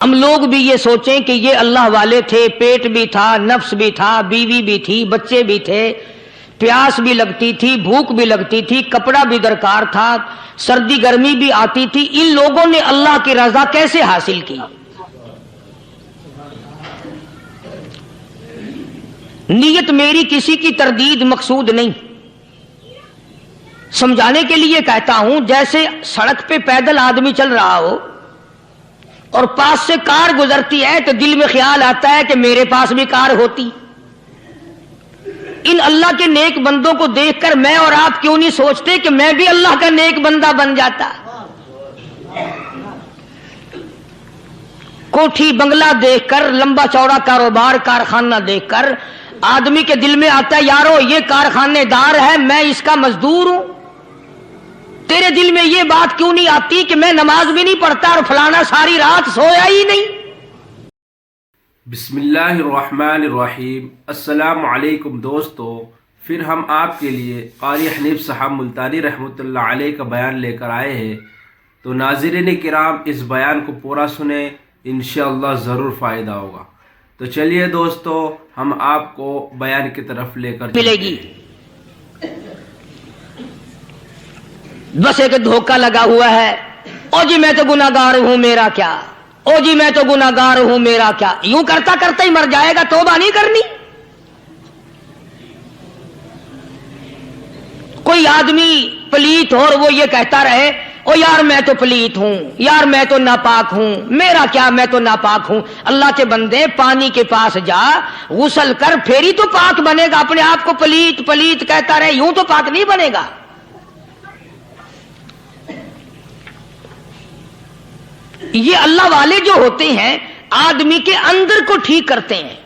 ہم لوگ بھی یہ سوچیں کہ یہ اللہ والے تھے، پیٹ بھی تھا، نفس بھی تھا، بیوی بھی تھی، بچے بھی تھے، پیاس بھی لگتی تھی، بھوک بھی لگتی تھی، کپڑا بھی درکار تھا، سردی گرمی بھی آتی تھی، ان لوگوں نے اللہ کی رضا کیسے حاصل کی؟ نیت میری کسی کی تردید مقصود نہیں، سمجھانے کے لیے کہتا ہوں، جیسے سڑک پہ پیدل آدمی چل رہا ہو اور پاس سے کار گزرتی ہے تو دل میں خیال آتا ہے کہ میرے پاس بھی کار ہوتی۔ ان اللہ کے نیک بندوں کو دیکھ کر میں اور آپ کیوں نہیں سوچتے کہ میں بھی اللہ کا نیک بندہ بن جاتا؟ کوٹھی بنگلہ دیکھ کر، لمبا چوڑا کاروبار کارخانہ دیکھ کر آدمی کے دل میں آتا ہے یارو یہ کارخانے دار ہے، میں اس کا مزدور ہوں۔ تیرے دل میں یہ بات کیوں نہیں آتی کہ میں نماز بھی نہیں پڑھتا اور فلانا ساری رات سویا ہی نہیں؟ بسم اللہ الرحمن الرحیم۔ السلام علیکم دوستو، پھر ہم آپ کے لیے قاری حنیف صاحب ملتانی رحمۃ اللہ علیہ کا بیان لے کر آئے ہیں، تو ناظرین کرام اس بیان کو پورا سنیں، انشاءاللہ ضرور فائدہ ہوگا۔ تو چلیے دوستو، ہم آپ کو بیان کی طرف لے کر ملے گی۔ بس ایک دھوکہ لگا ہوا ہے، او جی میں تو گناہگار ہوں میرا کیا، او جی میں تو گناہگار ہوں میرا کیا، یوں کرتا کرتا ہی مر جائے گا، توبہ نہیں کرنی۔ کوئی آدمی پلیت ہو اور وہ یہ کہتا رہے او یار میں تو پلیت ہوں، یار میں تو ناپاک ہوں، میرا کیا میں تو ناپاک ہوں۔ اللہ کے بندے پانی کے پاس جا، غسل کر، پھر ہی تو پاک بنے گا۔ اپنے آپ کو پلیت پلیت کہتا رہے، یوں تو پاک نہیں بنے گا۔ یہ اللہ والے جو ہوتے ہیں آدمی کے اندر کو ٹھیک کرتے ہیں۔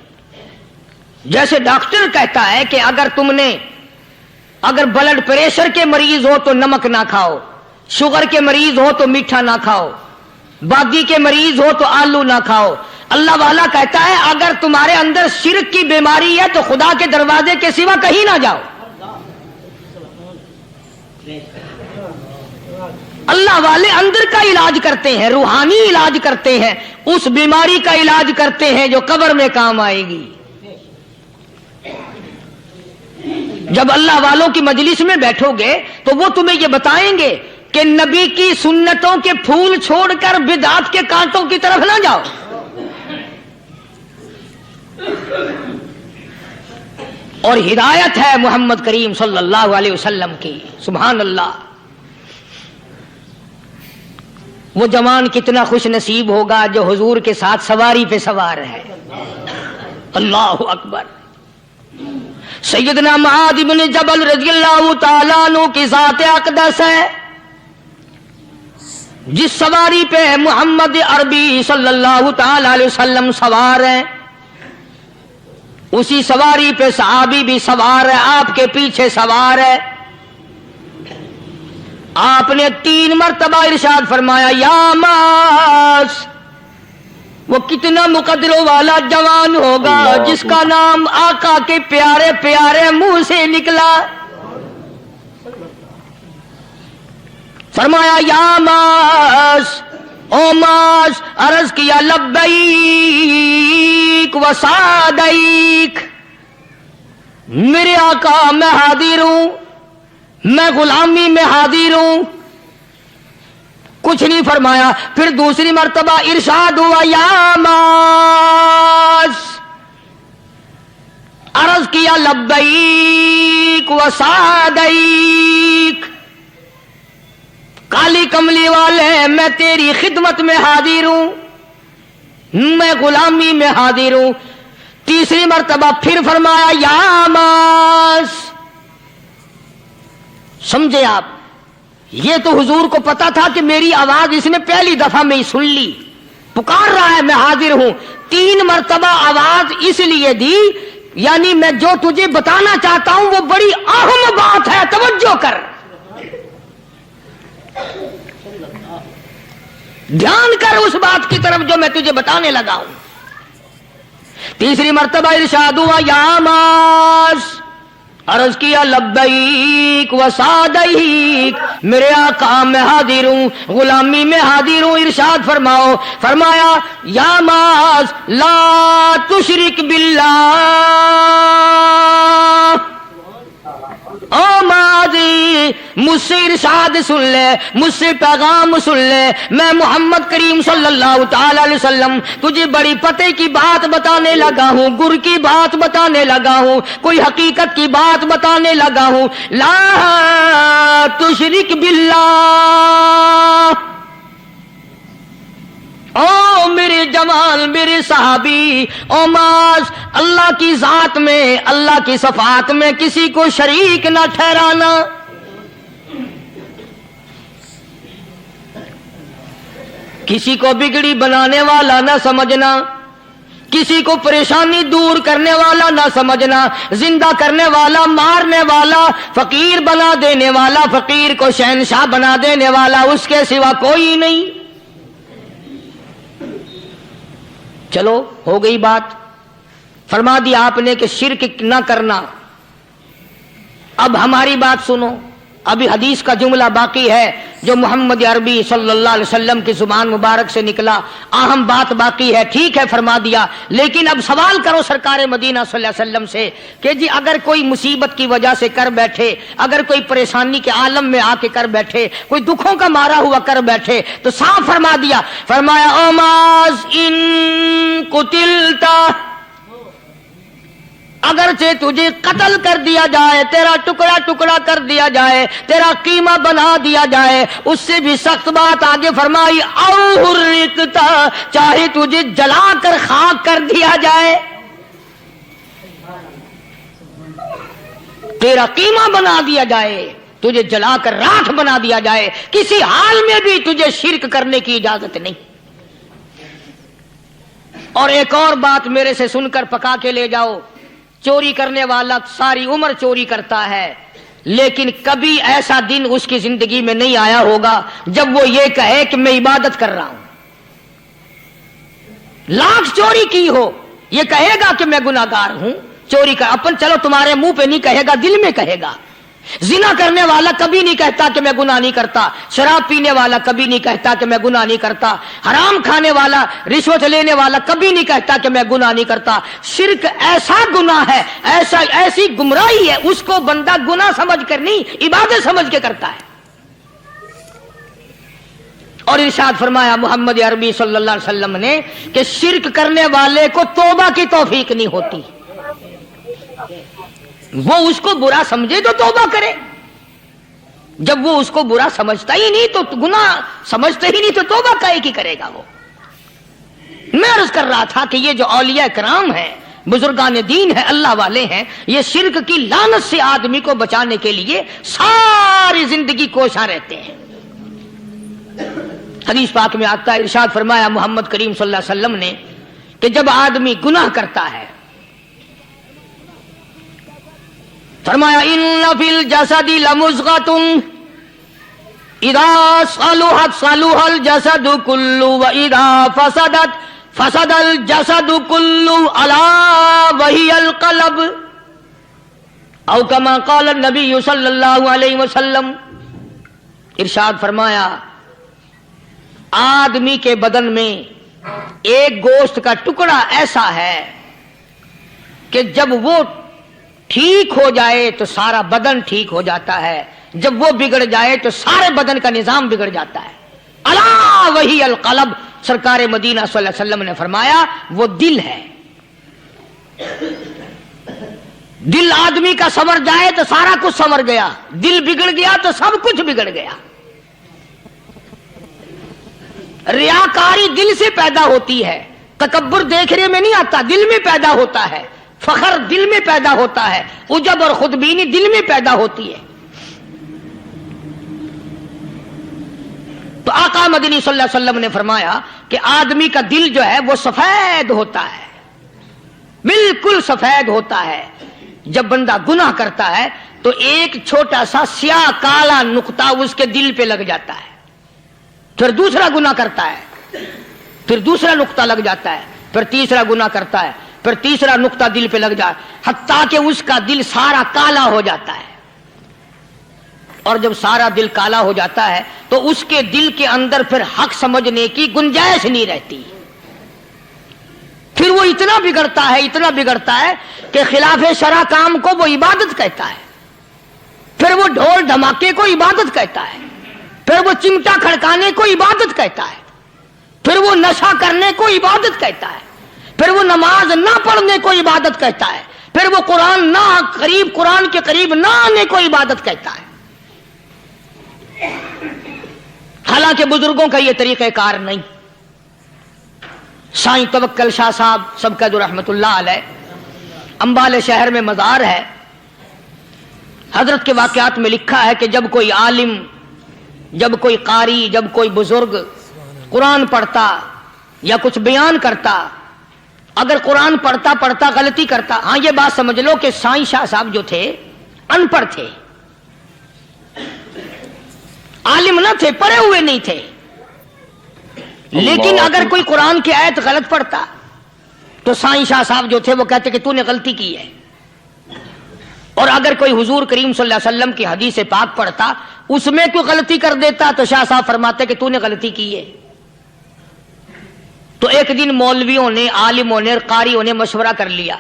جیسے ڈاکٹر کہتا ہے کہ اگر بلڈ پریشر کے مریض ہو تو نمک نہ کھاؤ، شوگر کے مریض ہو تو میٹھا نہ کھاؤ، بادی کے مریض ہو تو آلو نہ کھاؤ۔ اللہ والا کہتا ہے اگر تمہارے اندر شرک کی بیماری ہے تو خدا کے دروازے کے سوا کہیں نہ جاؤ۔ اللہ والے اندر کا علاج کرتے ہیں، روحانی علاج کرتے ہیں، اس بیماری کا علاج کرتے ہیں جو قبر میں کام آئے گی۔ جب اللہ والوں کی مجلس میں بیٹھو گے تو وہ تمہیں یہ بتائیں گے کہ نبی کی سنتوں کے پھول چھوڑ کر بدعت کے کانٹوں کی طرف نہ جاؤ۔ اور ہدایت ہے محمد کریم صلی اللہ علیہ وسلم کی، سبحان اللہ۔ وہ جوان کتنا خوش نصیب ہوگا جو حضور کے ساتھ سواری پہ سوار ہے۔ اللہ اکبر۔ سیدنا معاذ بن جبل رضی اللہ تعالیٰ عنہ کی ذات اقدس ہے، جس سواری پہ محمد عربی صلی اللہ تعالی علیہ وسلم سوار ہیں، اسی سواری پہ صحابی بھی سوار ہے، آپ کے پیچھے سوار ہے۔ آپ نے 3 مرتبہ ارشاد فرمایا یا معاذ۔ وہ کتنا مقدروں والا جوان ہوگا جس کا نام آقا کے پیارے پیارے منہ سے نکلا۔ فرمایا یا معاذ، او معاذ، عرض کیا لبیک و سعدیک، میرے آقا میں حاضر ہوں، میں غلامی میں حاضر ہوں۔ کچھ نہیں فرمایا، پھر دوسری مرتبہ ارشاد ہوا یا معاذ، عرض کیا لبیک و سعدیک، کالی کملی والے میں تیری خدمت میں حاضر ہوں، میں غلامی میں حاضر ہوں۔ تیسری مرتبہ پھر فرمایا یا معاذ۔ سمجھے آپ؟ یہ تو حضور کو پتا تھا کہ میری آواز اس نے پہلی دفعہ میں ہی سن لی، پکار رہا ہے میں حاضر ہوں۔ 3 مرتبہ آواز اس لیے دی، یعنی میں جو تجھے بتانا چاہتا ہوں وہ بڑی اہم بات ہے، توجہ کر، دھیان کر اس بات کی طرف جو میں تجھے بتانے لگا ہوں۔ تیسری مرتبہ ارشاد ہوا یا معاذ، عرض کیا لبیک و سعدیک، میرے آقا میں حاضر ہوں، غلامی میں حاضر ہوں۔ ارشاد فرماؤ، فرمایا یا معاذ لا تشرک باللہ، او ماضی مجھ سے ارشاد سن لے، مجھ سے پیغام سن لے، میں محمد کریم صلی اللہ تعالی علیہ وسلم تجھے بڑی پتے کی بات بتانے لگا ہوں، گر کی بات بتانے لگا ہوں، کوئی حقیقت کی بات بتانے لگا ہوں۔ لا تشرک باللہ، او میرے جمال، میرے صحابی، او معاذ، اللہ کی ذات میں، اللہ کی صفات میں کسی کو شریک نہ ٹھہرانا۔ کسی کو بگڑی بنانے والا نہ سمجھنا، کسی کو پریشانی دور کرنے والا نہ سمجھنا، زندہ کرنے والا، مارنے والا، فقیر بنا دینے والا، فقیر کو شہنشاہ بنا دینے والا اس کے سوا کوئی نہیں۔ چلو ہو گئی بات، فرما دیا آپ نے کہ شرک نہ کرنا۔ اب ہماری بات سنو، ابھی حدیث کا جملہ باقی ہے جو محمد عربی صلی اللہ علیہ وسلم کی زبان مبارک سے نکلا، اہم بات باقی ہے۔ ٹھیک ہے فرما دیا، لیکن اب سوال کرو سرکار مدینہ صلی اللہ علیہ وسلم سے کہ جی اگر کوئی مصیبت کی وجہ سے کر بیٹھے، اگر کوئی پریشانی کے عالم میں آ کے کر بیٹھے، کوئی دکھوں کا مارا ہوا کر بیٹھے، تو صاف فرما دیا، فرمایا او معاذ ان قتلتا، اگرچہ تجھے قتل کر دیا جائے، تیرا ٹکڑا ٹکڑا کر دیا جائے، تیرا قیمہ بنا دیا جائے، اس سے بھی سخت بات آگے فرمائی او حرقتا، چاہے تجھے جلا کر خاک کر دیا جائے، تیرا قیمہ بنا دیا جائے، تجھے جلا کر راکھ بنا دیا جائے، کسی حال میں بھی تجھے شرک کرنے کی اجازت نہیں۔ اور ایک اور بات میرے سے سن کر پکا کے لے جاؤ، چوری کرنے والا ساری عمر چوری کرتا ہے، لیکن کبھی ایسا دن اس کی زندگی میں نہیں آیا ہوگا جب وہ یہ کہے کہ میں عبادت کر رہا ہوں۔ لاکھ چوری کی ہو، یہ کہے گا کہ میں گناہگار ہوں، چوری کا اپن چلو تمہارے منہ پہ نہیں کہے گا، دل میں کہے گا۔ زنا کرنے والا کبھی نہیں کہتا کہ میں گناہ نہیں کرتا، شراب پینے والا کبھی نہیں کہتا کہ میں گناہ نہیں کرتا، حرام کھانے والا، رشوت لینے والا کبھی نہیں کہتا کہ میں گناہ نہیں کرتا۔ شرک ایسا گناہ ہے، ایسی گمراہی ہے، اس کو بندہ گناہ سمجھ کر نہیں عبادت سمجھ کے کرتا ہے۔ اور ارشاد فرمایا محمد عربی صلی اللہ علیہ وسلم نے کہ شرک کرنے والے کو توبہ کی توفیق نہیں ہوتی، وہ اس کو برا سمجھے تو توبہ کرے، جب وہ اس کو برا سمجھتا ہی نہیں تو گناہ سمجھتے ہی نہیں تو توبہ کائے کی کرے گا وہ۔ میں عرض کر رہا تھا کہ یہ جو اولیاء کرام ہیں، بزرگان دین ہیں، اللہ والے ہیں، یہ شرک کی لعنت سے آدمی کو بچانے کے لیے ساری زندگی کوشاں رہتے ہیں۔ حدیث پاک میں آتا ہے، ارشاد فرمایا محمد کریم صلی اللہ علیہ وسلم نے کہ جب آدمی گناہ کرتا ہے، فرمایا ان فی الجسد لمضغۃ اذا صلحت صلح الجسد كله واذا فسدت فسد الجسد كله الا وهي القلب، او كما قال النبي صلی اللہ علیہ وسلم۔ ارشاد فرمایا آدمی کے بدن میں ایک گوشت کا ٹکڑا ایسا ہے کہ جب وہ ٹھیک ہو جائے تو سارا بدن ٹھیک ہو جاتا ہے، جب وہ بگڑ جائے تو سارے بدن کا نظام بگڑ جاتا ہے۔ الا وہی القلب، سرکار مدینہ صلی اللہ علیہ وسلم نے فرمایا وہ دل ہے۔ دل آدمی کا سنور جائے تو سارا کچھ سنور گیا، دل بگڑ گیا تو سب کچھ بگڑ گیا۔ ریاکاری دل سے پیدا ہوتی ہے، تکبر دیکھنے میں نہیں آتا، دل میں پیدا ہوتا ہے، فخر دل میں پیدا ہوتا ہے، عجب اور خودبینی دل میں پیدا ہوتی ہے۔ تو آقا مدنی صلی اللہ علیہ وسلم نے فرمایا کہ آدمی کا دل جو ہے وہ سفید ہوتا ہے، بالکل سفید ہوتا ہے۔ جب بندہ گناہ کرتا ہے تو ایک چھوٹا سا سیاہ کالا نقطہ اس کے دل پہ لگ جاتا ہے، پھر دوسرا گناہ کرتا ہے، پھر دوسرا نقطہ لگ جاتا ہے، پھر تیسرا گناہ کرتا ہے، پھر تیسرا نقطہ دل پہ لگ جائے، حتیٰ کہ اس کا دل سارا کالا ہو جاتا ہے، اور جب سارا دل کالا ہو جاتا ہے تو اس کے دل کے اندر پھر حق سمجھنے کی گنجائش نہیں رہتی، پھر وہ اتنا بگڑتا ہے کہ خلاف شرع کام کو وہ عبادت کہتا ہے، پھر وہ ڈھول دھماکے کو عبادت کہتا ہے، پھر وہ چمٹا کھڑکانے کو عبادت کہتا ہے، پھر وہ نشہ کرنے کو عبادت کہتا ہے، پھر وہ نماز نہ پڑھنے کو عبادت کہتا ہے، پھر وہ قرآن کے قریب نہ آنے کو عبادت کہتا ہے۔ حالانکہ بزرگوں کا یہ طریقہ کار نہیں۔ سائیں توکل شاہ صاحب سب کا جو رحمت اللہ علیہ، امبالے شہر میں مزار ہے، حضرت کے واقعات میں لکھا ہے کہ جب کوئی عالم، جب کوئی قاری، جب کوئی بزرگ قرآن پڑھتا یا کچھ بیان کرتا، اگر قرآن پڑھتا غلطی کرتا، ہاں یہ بات سمجھ لو کہ سائیں شاہ صاحب جو تھے ان پڑھ تھے، عالم نہ تھے، پڑھے ہوئے نہیں تھے، لیکن اگر کوئی قرآن کی آیت غلط پڑھتا تو سائیں شاہ صاحب جو تھے وہ کہتے کہ تو نے غلطی کی ہے، اور اگر کوئی حضور کریم صلی اللہ علیہ وسلم کی حدیث پاک پڑھتا اس میں کوئی غلطی کر دیتا تو شاہ صاحب فرماتے کہ تو نے غلطی کی ہے۔ تو ایک دن مولویوں نے، عالموں نے، قاریوں نے مشورہ کر لیا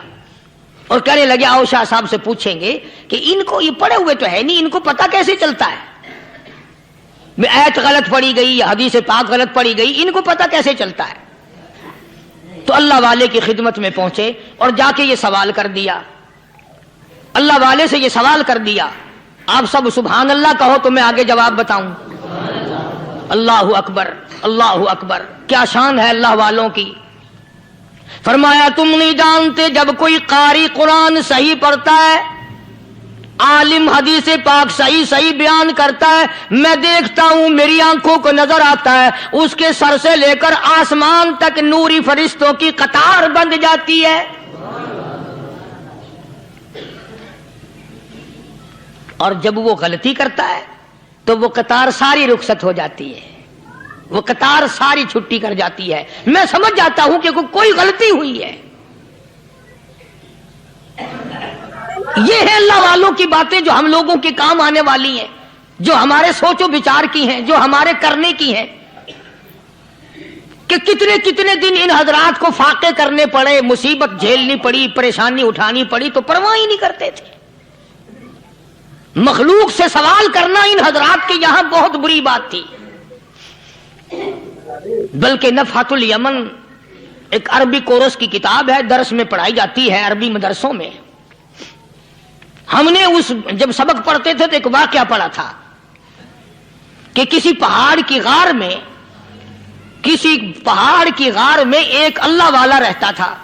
اور کہنے لگے آؤ شاہ صاحب سے پوچھیں گے کہ ان کو، یہ پڑھے ہوئے تو ہے نہیں، ان کو پتہ کیسے چلتا ہے، میں آیت غلط پڑھی گئی یا حدیث پاک غلط پڑھی گئی، ان کو پتہ کیسے چلتا ہے؟ تو اللہ والے کی خدمت میں پہنچے اور جا کے یہ سوال کر دیا، اللہ والے سے یہ سوال کر دیا، آپ سب سبحان اللہ کہو تو میں آگے جواب بتاؤں۔ اللہ اکبر، اللہ اکبر، کیا شان ہے اللہ والوں کی۔ فرمایا تم نہیں جانتے جب کوئی قاری قرآن صحیح پڑھتا ہے، عالم حدیث پاک صحیح بیان کرتا ہے، میں دیکھتا ہوں، میری آنکھوں کو نظر آتا ہے، اس کے سر سے لے کر آسمان تک نوری فرشتوں کی قطار بند جاتی ہے، اور جب وہ غلطی کرتا ہے تو وہ قطار ساری رخصت ہو جاتی ہے، وہ قطار ساری چھٹی کر جاتی ہے، میں سمجھ جاتا ہوں کہ کوئی غلطی ہوئی ہے۔ یہ ہے اللہ والوں کی باتیں جو ہم لوگوں کے کام آنے والی ہیں، جو ہمارے سوچ و بچار کی ہیں، جو ہمارے کرنے کی ہیں، کہ کتنے دن ان حضرات کو فاقے کرنے پڑے، مصیبت جھیلنی پڑی، پریشانی اٹھانی پڑی، تو پرواہ ہی نہیں کرتے تھے۔ مخلوق سے سوال کرنا ان حضرات کے یہاں بہت بری بات تھی، بلکہ نفحۃ الیمن ایک عربی کورس کی کتاب ہے، درس میں پڑھائی جاتی ہے عربی مدرسوں میں۔ ہم نے جب سبق پڑھتے تھے تو ایک واقعہ پڑھا تھا کہ کسی پہاڑ کی غار میں ایک اللہ والا رہتا تھا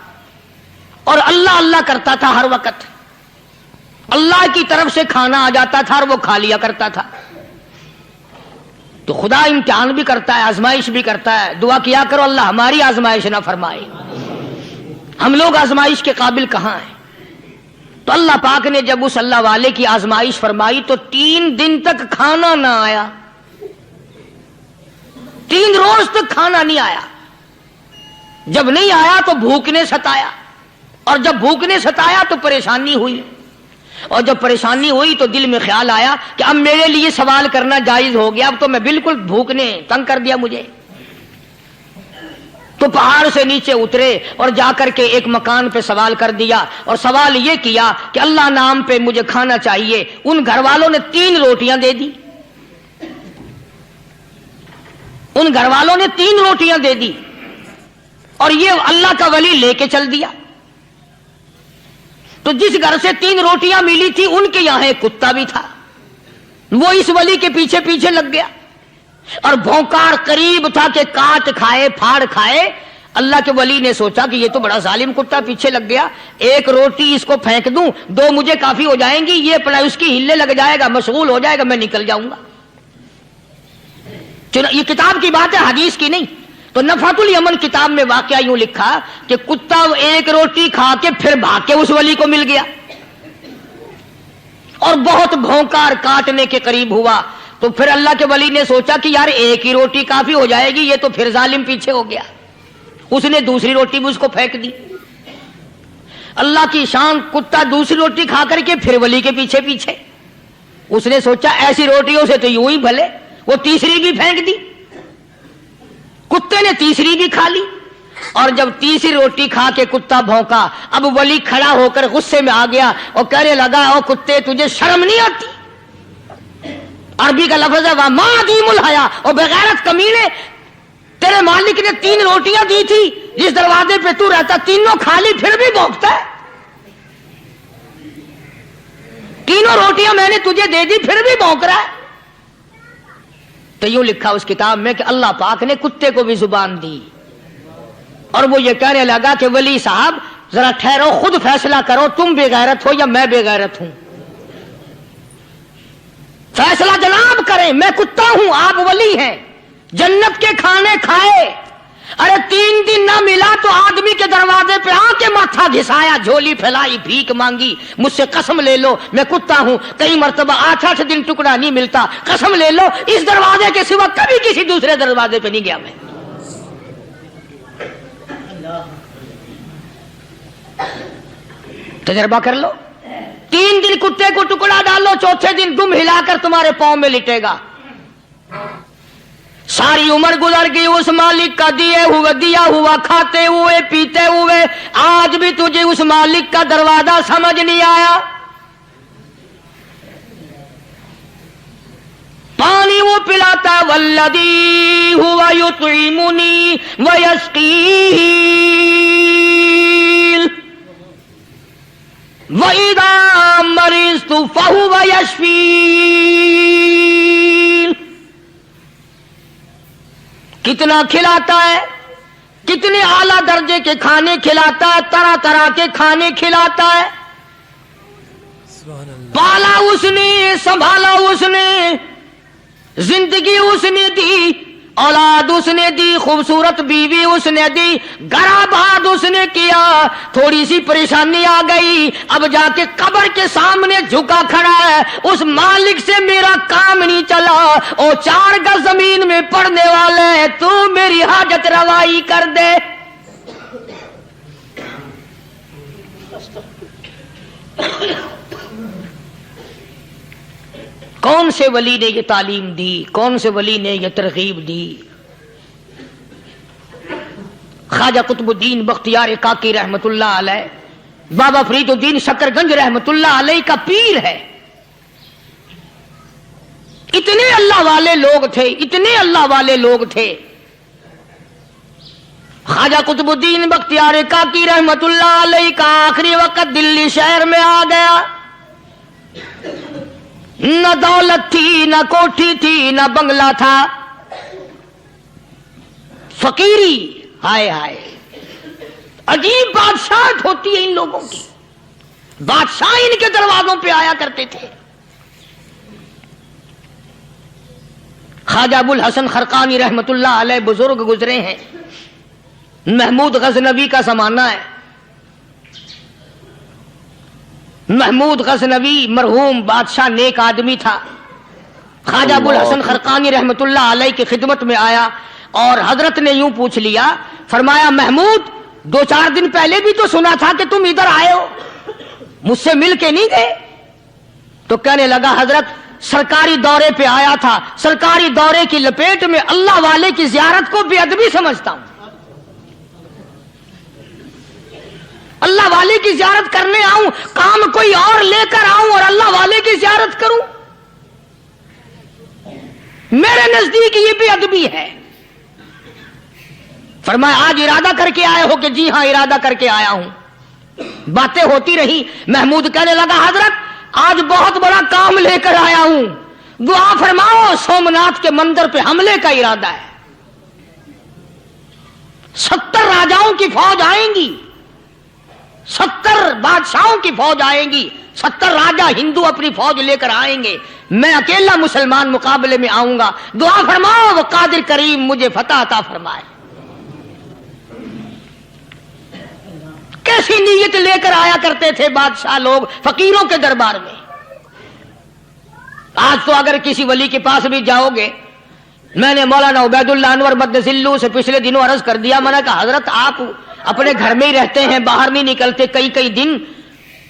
اور اللہ کرتا تھا، ہر وقت اللہ کی طرف سے کھانا آ جاتا تھا اور وہ کھا لیا کرتا تھا۔ تو خدا امتحان بھی کرتا ہے، آزمائش بھی کرتا ہے، دعا کیا کرو اللہ ہماری آزمائش نہ فرمائے، ہم لوگ آزمائش کے قابل کہاں ہیں۔ تو اللہ پاک نے جب اس اللہ والے کی آزمائش فرمائی تو 3 دن تک کھانا نہ آیا، 3 روز تک کھانا نہیں آیا۔ جب نہیں آیا تو بھوک نے ستایا، اور جب بھوک نے ستایا تو پریشانی ہوئی، اور جب پریشانی ہوئی تو دل میں خیال آیا کہ اب میرے لیے سوال کرنا جائز ہو گیا، اب تو میں بالکل بھوک نے تنگ کر دیا مجھے۔ تو پہاڑ سے نیچے اترے اور جا کر کے ایک مکان پہ سوال کر دیا، اور سوال یہ کیا کہ اللہ نام پہ مجھے کھانا چاہیے۔ ان گھر والوں نے 3 روٹیاں دے دی، ان گھر والوں نے 3 روٹیاں دے دی، اور یہ اللہ کا ولی لے کے چل دیا۔ تو جس گھر سے 3 روٹیاں ملی تھی ان کے یہاں ایک کتا بھی تھا، وہ اس ولی کے پیچھے پیچھے لگ گیا اور بھونکار قریب تھا کہ کاٹ کھائے، پھاڑ کھائے۔ اللہ کے ولی نے سوچا کہ یہ تو بڑا ظالم کتا پیچھے لگ گیا، 1 روٹی اس کو پھینک دوں، 2 مجھے کافی ہو جائیں گی، یہ پڑا اس کی ہلے لگ جائے گا، مشغول ہو جائے گا، میں نکل جاؤں گا۔ یہ کتاب کی بات ہے، حدیث کی نہیں۔ تو نفحۃ الیمن کتاب میں واقعہ یوں لکھا کہ کتا 1 روٹی کھا کے پھر بھاگ کے اس ولی کو مل گیا اور بہت بھونکار کاٹنے کے قریب ہوا۔ تو پھر اللہ کے ولی نے سوچا کہ یار 1 ہی روٹی کافی ہو جائے گی، یہ تو پھر ظالم پیچھے ہو گیا، اس نے دوسری روٹی بھی اس کو پھینک دی۔ اللہ کی شان، کتا دوسری روٹی کھا کر کے پھر ولی کے پیچھے پیچھے. اس نے سوچا ایسی روٹیوں سے تو یوں ہی بھلے، وہ تیسری بھی پھینک دی. کتے نے تیسری بھی کھا لی، اور جب تیسری روٹی کھا کے کتا بھونکا، اب ولی کھڑا ہو کر غصے میں آ گیا اور کہنے لگا او کتے تجھے شرم نہیں آتی؟ عربی کا لفظ ہے وَمَا عَدِيمُ الْحَيَا، اور بغیرت کمینے، تیرے مالک نے 3 روٹیاں دی تھی، جس دروازے پہ تو رہتا تینوں کھا لی پھر بھی بھونکتا ہے. 3 روٹیاں میں نے تجھے دے دی پھر بھی بھونک رہا ہے. تو یوں لکھا اس کتاب میں کہ اللہ پاک نے کتے کو بھی زبان دی، اور وہ یہ کہنے لگا کہ ولی صاحب ذرا ٹھہرو، خود فیصلہ کرو، تم بے غیرت ہو یا میں بے غیرت ہوں. فیصلہ جناب کریں، میں کتا ہوں آپ ولی ہیں. جنت کے کھانے کھائے، ارے 3 دن نہ ملا تو آدمی کے دروازے پہ آ کے ماتھا گھسایا، جھولی پھیلائی، بھیک مانگی، مجھ سے قسم لے لو میں کتا ہوں. کئی مرتبہ 8 دن ٹکڑا نہیں ملتا، قسم لے لو اس دروازے کے سوا کبھی کسی دوسرے دروازے پہ نہیں گیا میں. تجربہ کر لو. 3 دن کتے کو ٹکڑا ڈالو، چوتھے دن دم ہلا کر تمہارے پاؤں میں لٹے گا. ساری عمر گزر گئی اس مالک کا دیا ہوا کھاتے ہوئے پیتے ہوئے، آج بھی تجھے اس مالک کا دروازہ سمجھ نہیں آیا. پانی وہ پلاتا والذی ہوا یطعمنی ویسقین وَإِذَا مَرِضْتُ فَهُوَ يَشْفِينِ. کتنا کھلاتا ہے، کتنے اعلیٰ درجے کے کھانے کھلاتا ہے، طرح طرح کے کھانے کھلاتا ہے. پالا اس نے، سنبھالا اس نے، زندگی اس نے دی، اولاد اس نے دی، خوبصورت بیوی اس نے دی، گھر آباد اس نے کیا. تھوڑی سی پریشانی آ گئی، اب جا کے قبر کے سامنے جھکا کھڑا ہے، اس مالک سے میرا کام نہیں چلا، او 4 گز زمین میں پڑنے والے، تو میری حاجت روائی کر دے. کون سے ولی نے یہ تعلیم دی، کون سے ولی نے یہ ترغیب دی؟ خواجہ قطب الدین بختیار کاکی رحمت اللہ علیہ، بابا فرید الدین شکر گنج رحمت اللہ علیہ کا پیر ہے. اتنے اللہ والے لوگ تھے، اتنے اللہ والے لوگ تھے. خواجہ قطب الدین بختیار کاکی رحمت اللہ علیہ کا آخری وقت دلی شہر میں آ گیا. نہ دولت تھی، نہ کوٹھی تھی، نہ بنگلہ تھا، فقیری. ہائے ہائے، عجیب بادشاہت ہوتی ہے ان لوگوں کی. بادشاہ ان کے دروازوں پہ آیا کرتے تھے. خواجہ ابو الحسن خرقانی رحمت اللہ علیہ بزرگ گزرے ہیں. محمود غزنوی کا زمانہ ہے. محمود غزنوی مرحوم بادشاہ نیک آدمی تھا. خواجہ ابو الحسن خرقانی رحمت اللہ علیہ کی خدمت میں آیا اور حضرت نے یوں پوچھ لیا، فرمایا محمود 2-4 دن پہلے بھی تو سنا تھا کہ تم ادھر آئے ہو، مجھ سے مل کے نہیں گئے؟ تو کہنے لگا حضرت سرکاری دورے پہ آیا تھا، سرکاری دورے کی لپیٹ میں اللہ والے کی زیارت کو بے ادبی سمجھتا ہوں. اللہ والے کی زیارت کرنے آؤں، کام کوئی اور لے کر آؤں اور اللہ والے کی زیارت کروں؟ میرے نزدیک یہ بے ادبی ہے. فرمایا آج ارادہ کر کے آئے ہو؟ کہ جی ہاں ارادہ کر کے آیا ہوں. باتیں ہوتی رہی. محمود کہنے لگا حضرت آج بہت بڑا کام لے کر آیا ہوں، دعا فرماؤ. سومناتھ کے مندر پہ حملے کا ارادہ ہے. 70 راجاؤں کی فوج آئیں گی، 70 بادشاہوں کی فوج آئیں گی، 70 راجا ہندو اپنی فوج لے کر آئیں گے، میں اکیلا مسلمان مقابلے میں آؤں گا. دعا فرماؤ وہ قادر کریم مجھے فتح عطا فرمائے. کیسی نیت لے کر آیا کرتے تھے بادشاہ لوگ فقیروں کے دربار میں. آج تو اگر کسی ولی کے پاس بھی جاؤ گے، میں نے مولانا عبید اللہ انور مدث اللہ سے پچھلے دنوں عرض کر دیا، میں نے کہا حضرت آپ اپنے گھر میں ہی رہتے ہیں، باہر نہیں نکلتے، کئی کئی دن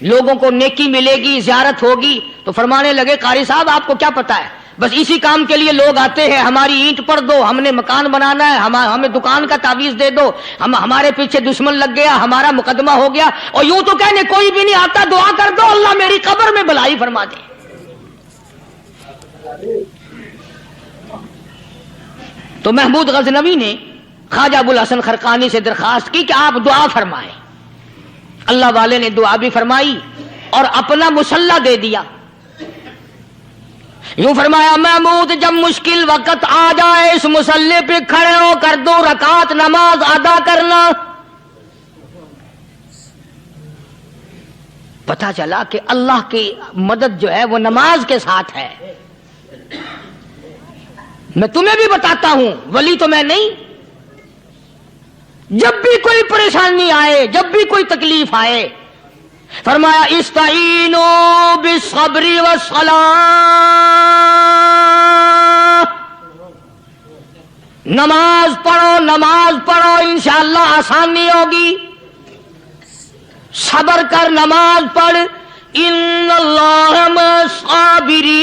لوگوں کو نیکی ملے گی، زیارت ہوگی، تو فرمانے لگے قاری صاحب آپ کو کیا پتا ہے، بس اسی کام کے لیے لوگ آتے ہیں، ہماری اینٹ پڑ دو، ہم نے مکان بنانا ہے، ہمیں دکان کا تعویذ دے دو، ہمارے پیچھے دشمن لگ گیا، ہمارا مقدمہ ہو گیا، اور یوں تو کہنے کوئی بھی نہیں آتا، دعا کر دو اللہ میری قبر میں بھلائی فرما دے۔ تو محمود غزنوی نے خواجہ ابوالحسن خرقانی سے درخواست کی کہ آپ دعا فرمائیں۔ اللہ والے نے دعا بھی فرمائی اور اپنا مسلح دے دیا۔ یوں فرمایا محمود جب مشکل وقت آ جائے اس مسلح پہ کھڑے ہو کر 2 رکعت نماز ادا کرنا۔ پتہ چلا کہ اللہ کی مدد جو ہے وہ نماز کے ساتھ ہے۔ میں تمہیں بھی بتاتا ہوں، ولی تو میں نہیں، جب بھی کوئی پریشانی آئے، جب بھی کوئی تکلیف آئے، فرمایا استعینوا بالصبر والصلاۃ، نماز پڑھو انشاءاللہ آسانی ہوگی، صبر کر، نماز پڑھ، ان اللہ مع الصابرین،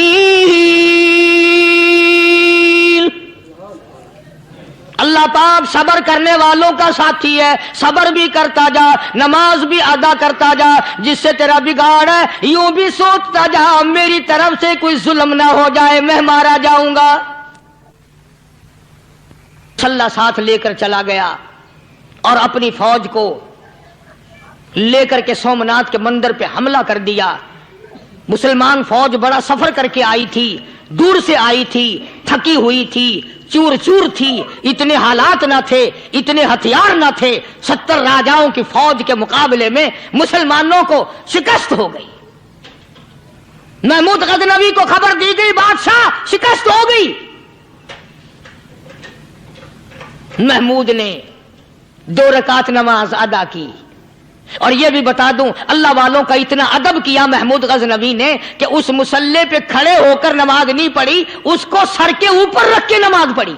اللہ پاک صبر کرنے والوں کا ساتھی ہے، صبر بھی کرتا جا، نماز بھی ادا کرتا جا، جس سے تیرا بگاڑ ہے یوں بھی سوچتا جا میری طرف سے کوئی ظلم نہ ہو جائے، میں مارا جاؤں گا۔ مسلح ساتھ لے کر چلا گیا اور اپنی فوج کو لے کر کے سومناتھ کے مندر پہ حملہ کر دیا۔ مسلمان فوج بڑا سفر کر کے آئی تھی، دور سے آئی تھی، تھکی ہوئی تھی، چور چور تھی، اتنے حالات نہ تھے، اتنے ہتھیار نہ تھے، 70 راجاؤں کی فوج کے مقابلے میں مسلمانوں کو شکست ہو گئی۔ محمود غزنوی کو خبر دی گئی بادشاہ شکست ہو گئی۔ محمود نے 2 رکعت نماز ادا کی، اور یہ بھی بتا دوں اللہ والوں کا اتنا ادب کیا محمود غزنوی نے کہ اس مسلح پہ کھڑے ہو کر نماز نہیں پڑھی، اس کو سر کے اوپر رکھ کے نماز پڑھی۔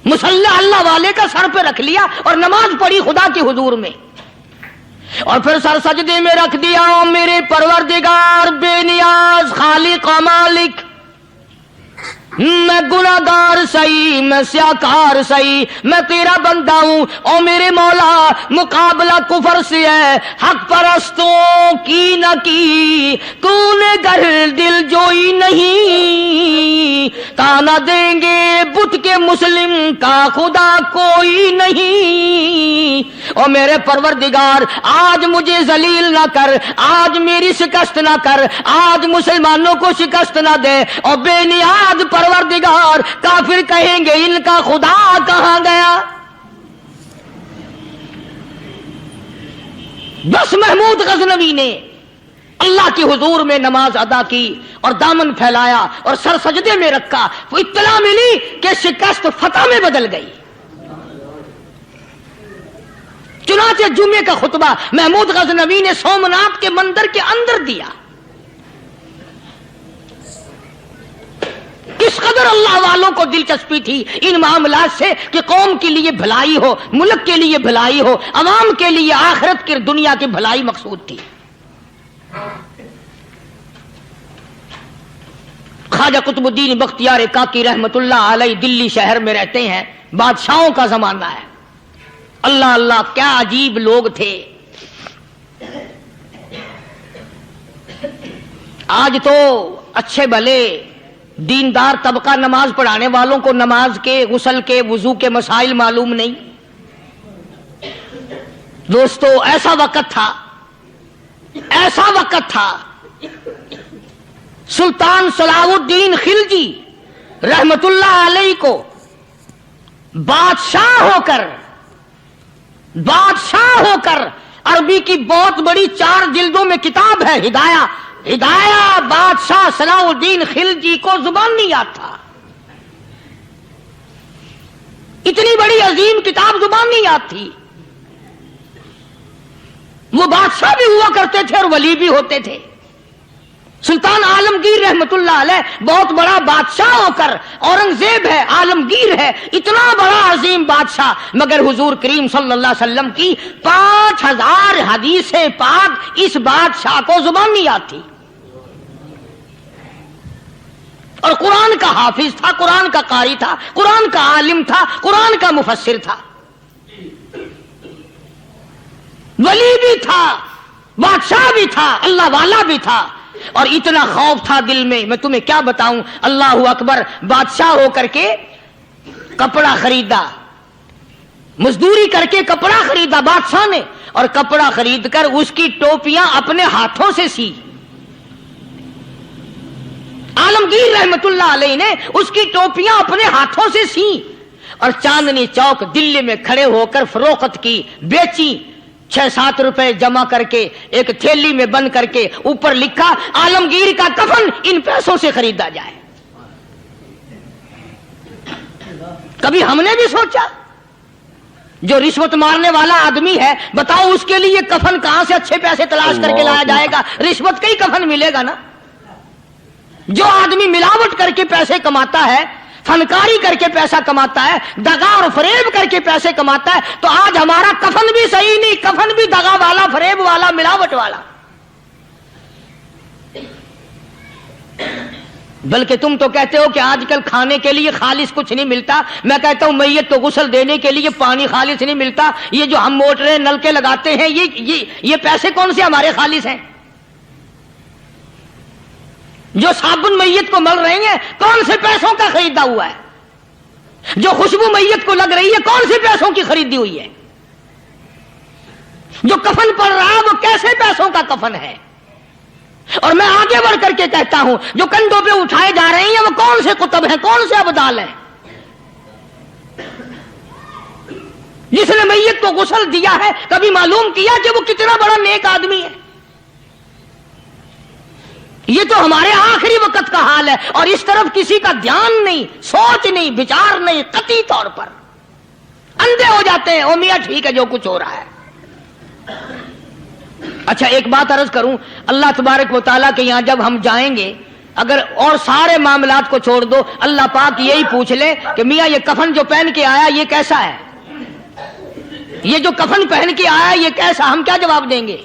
مسلح اللہ والے کا سر پہ رکھ لیا اور نماز پڑھی خدا کے حضور میں، اور پھر سر سجدے میں رکھ دیا، او میرے پروردگار بے نیاز خالق و مالک، میں گناہگار سہی، میں سیاکار سہی، میں تیرا بندہ ہوں، او میرے مولا مقابلہ کفر سے ہے، حق پرستوں کی نہ کی کونے گر دل جوئی نہیں، تانا دیں گے بت کے مسلم کا خدا کوئی نہیں، او میرے پروردگار آج مجھے ذلیل نہ کر، آج میری شکست نہ کر، آج مسلمانوں کو شکست نہ دے، اور بے نیاز پروردگار کافر کہیں گے ان کا خدا کہاں گیا۔ بس محمود غزنوی نے اللہ کے حضور میں نماز ادا کی اور دامن پھیلایا اور سر سجدے میں رکھا، وہ اطلاع ملی کہ شکست فتح میں بدل گئی۔ چنانچہ جمعے کا خطبہ محمود غزنوی نے سومناتھ کے مندر کے اندر دیا۔ اس قدر اللہ والوں کو دلچسپی تھی ان معاملات سے کہ قوم کے لیے بھلائی ہو، ملک کے لیے بھلائی ہو، عوام کے لیے آخرت کی دنیا کی بھلائی مقصود تھی۔ خواجہ قطب الدین بختیار کاکی رحمت اللہ علیہ دلی شہر میں رہتے ہیں، بادشاہوں کا زمانہ ہے۔ اللہ اللہ کیا عجیب لوگ تھے۔ آج تو اچھے بھلے دیندار طبقہ نماز پڑھانے والوں کو نماز کے، غسل کے، وضو کے مسائل معلوم نہیں۔ دوستو ایسا وقت تھا سلطان صلاح الدین خلجی رحمت اللہ علیہ کو بادشاہ ہو کر عربی کی بہت بڑی 4 جلدوں میں کتاب ہے ہدایہ، بادشاہ صلاح الدین خلجی کو زبان نہیں آتا، اتنی بڑی عظیم کتاب زبان نہیں آتی۔ وہ بادشاہ بھی ہوا کرتے تھے اور ولی بھی ہوتے تھے۔ سلطان عالمگیر رحمت اللہ علیہ بہت بڑا بادشاہ ہو کر، اورنگزیب ہے، عالمگیر ہے، اتنا بڑا عظیم بادشاہ، مگر حضور کریم صلی اللہ علیہ وسلم کی 5000 حدیث پاک اس بادشاہ کو زبان نہیں آتی، اور قرآن کا حافظ تھا، قرآن کا قاری تھا، قرآن کا عالم تھا، قرآن کا مفسر تھا، ولی بھی تھا، بادشاہ بھی تھا، اللہ والا بھی تھا، اور اتنا خوف تھا دل میں تمہیں کیا بتاؤں۔ اللہ اکبر، بادشاہ ہو کر کے کپڑا خریدا، مزدوری کر کے کپڑا خریدا بادشاہ نے، اور کپڑا خرید کر اس کی ٹوپیاں اپنے ہاتھوں سے سی۔ عالمگیر رحمت اللہ علیہ نے اس کی ٹوپیاں اپنے ہاتھوں سے سی، اور چاندنی چوک دلی میں کھڑے ہو کر فروخت کی، بیچی، 6-7 روپے جمع کر کے ایک تھیلی میں بند کر کے اوپر لکھا عالمگیر کا کفن ان پیسوں سے خریدا جائے۔ کبھی ہم نے بھی سوچا جو رشوت مارنے والا آدمی ہے، بتاؤ اس کے لیے کفن کہاں سے اچھے پیسے تلاش کر کے لایا جائے گا؟ رشوت کا ہی کفن ملے گا نا۔ جو آدمی ملاوٹ کر کے پیسے کماتا ہے، فنکاری کر کے پیسہ کماتا ہے، دغا اور فریب کر کے پیسے کماتا ہے، تو آج ہمارا کفن بھی صحیح نہیں، کفن بھی دغا والا، فریب والا، ملاوٹ والا۔ بلکہ تم تو کہتے ہو کہ آج کل کھانے کے لیے خالص کچھ نہیں ملتا، میں کہتا ہوں میت کو غسل دینے کے لیے پانی خالص نہیں ملتا، یہ جو ہم موٹریں نلکے لگاتے ہیں یہ پیسے کون سے ہمارے خالص ہیں؟ جو صابن میت کو مل رہی ہیں کون سے پیسوں کا خریدا ہوا ہے؟ جو خوشبو میت کو لگ رہی ہے کون سے پیسوں کی خریدی ہوئی ہے؟ جو کفن پڑ رہا ہے وہ کیسے پیسوں کا کفن ہے؟ اور میں آگے بڑھ کر کے کہتا ہوں جو کندھوں پہ اٹھائے جا رہے ہیں وہ کون سے کتب ہیں، کون سے ابدال ہیں؟ جس نے میت کو غسل دیا ہے کبھی معلوم کیا کہ وہ کتنا بڑا نیک آدمی ہے؟ یہ تو ہمارے آخری وقت کا حال ہے، اور اس طرف کسی کا دھیان نہیں، سوچ نہیں، وچار نہیں، قطعی طور پر اندھے ہو جاتے ہیں۔ او میاں ٹھیک ہے جو کچھ ہو رہا ہے۔ اچھا ایک بات عرض کروں، اللہ تبارک و تعالیٰ کے یہاں جب ہم جائیں گے، اگر اور سارے معاملات کو چھوڑ دو، اللہ پاک یہی پوچھ لے کہ میاں یہ کفن جو پہن کے آیا یہ کیسا ہے؟ یہ جو کفن پہن کے آیا یہ کیسا؟ ہم کیا جواب دیں گے؟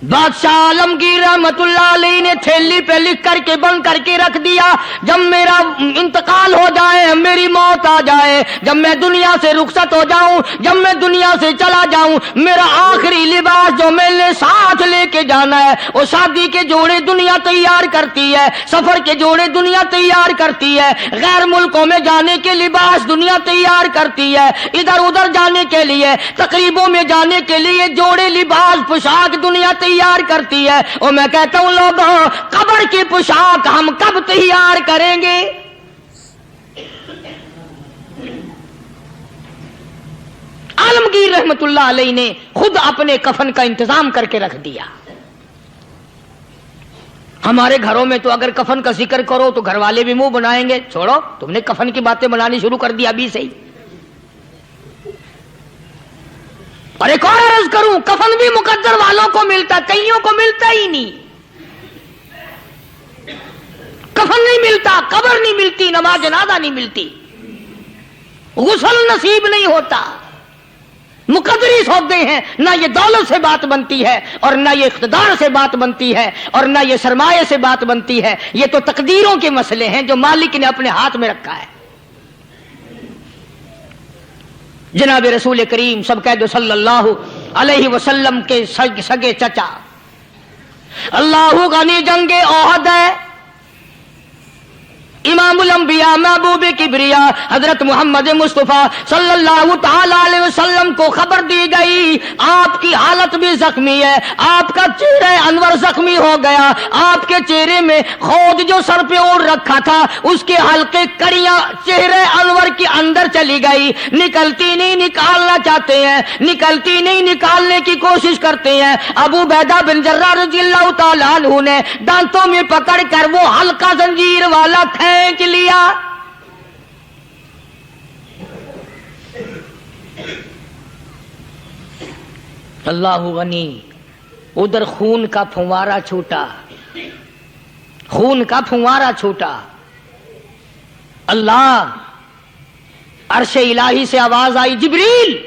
بادشاہ عالمگیر رحمت اللہ علیہ نے تھیلی پہ لکھ کر کے بند کر کے رکھ دیا، جب میرا انتقال ہو جائے، میری موت آ جائے، جب میں دنیا سے رخصت ہو جاؤں، جب میں دنیا سے چلا جاؤں، میرا آخری لباس جو میں نے ساتھ لے کے جانا ہے، وہ شادی کے جوڑے دنیا تیار کرتی ہے، سفر کے جوڑے دنیا تیار کرتی ہے، غیر ملکوں میں جانے کے لباس دنیا تیار کرتی ہے، ادھر ادھر جانے کے لیے، تقریبوں میں جانے کے لیے جوڑے لباس پوشاک دنیا تیار کرتی ہے۔ اور میں کہتا ہوں لوگوں، قبر کی پوشاک ہم کب تیار کریں گے؟ عالمگیر رحمت اللہ علیہ نے خود اپنے کفن کا انتظام کر کے رکھ دیا۔ ہمارے گھروں میں تو اگر کفن کا ذکر کرو تو گھر والے بھی منہ بنائیں گے، چھوڑو تم نے کفن کی باتیں بنانی شروع کر دی ابھی سے ہی۔ اور ایک اور عرض کروں، کفن بھی مقدر والوں کو ملتا، کئیوں کو ملتا ہی نہیں۔ کفن نہیں ملتا، قبر نہیں ملتی، نماز جنازہ نہیں ملتی، غسل نصیب نہیں ہوتا، مقدری سودے ہیں، نہ یہ دولت سے بات بنتی ہے، اور نہ یہ اقتدار سے بات بنتی ہے، اور نہ یہ سرمایہ سے بات بنتی ہے، یہ تو تقدیروں کے مسئلے ہیں جو مالک نے اپنے ہاتھ میں رکھا ہے۔ جناب رسول کریم سب کہہ دو صلی اللہ علیہ وسلم کے سگے چچا، اللہ غنی جنگ احد ہے، امام الانبیاء محبوب کبریا حضرت محمد مصطفیٰ صلی اللہ تعالی علیہ وسلم کو خبر دی گئی آپ کی حالت بھی زخمی ہے، آپ کا چہرہ انور زخمی ہو گیا، آپ کے چہرے میں خود جو سر پہ اوڑھ رکھا تھا اس کے حلقے کڑیاں چہرے انور کے اندر چلی گئی، نکلتی نہیں، نکالنا چاہتے ہیں، نکلتی نہیں، نکالنے کی کوشش کرتے ہیں۔ ابو عبیدہ بن جراح رضی اللہ تعالیٰ عنہ نے دانتوں میں پکڑ کر وہ حلقہ زنجیر والا کھینچ لیا۔ اللہ غنی، ادھر خون کا پھوارا چھوٹا، خون کا پھوارا چھوٹا۔ اللہ، عرش الہی سے آواز آئی، جبریل،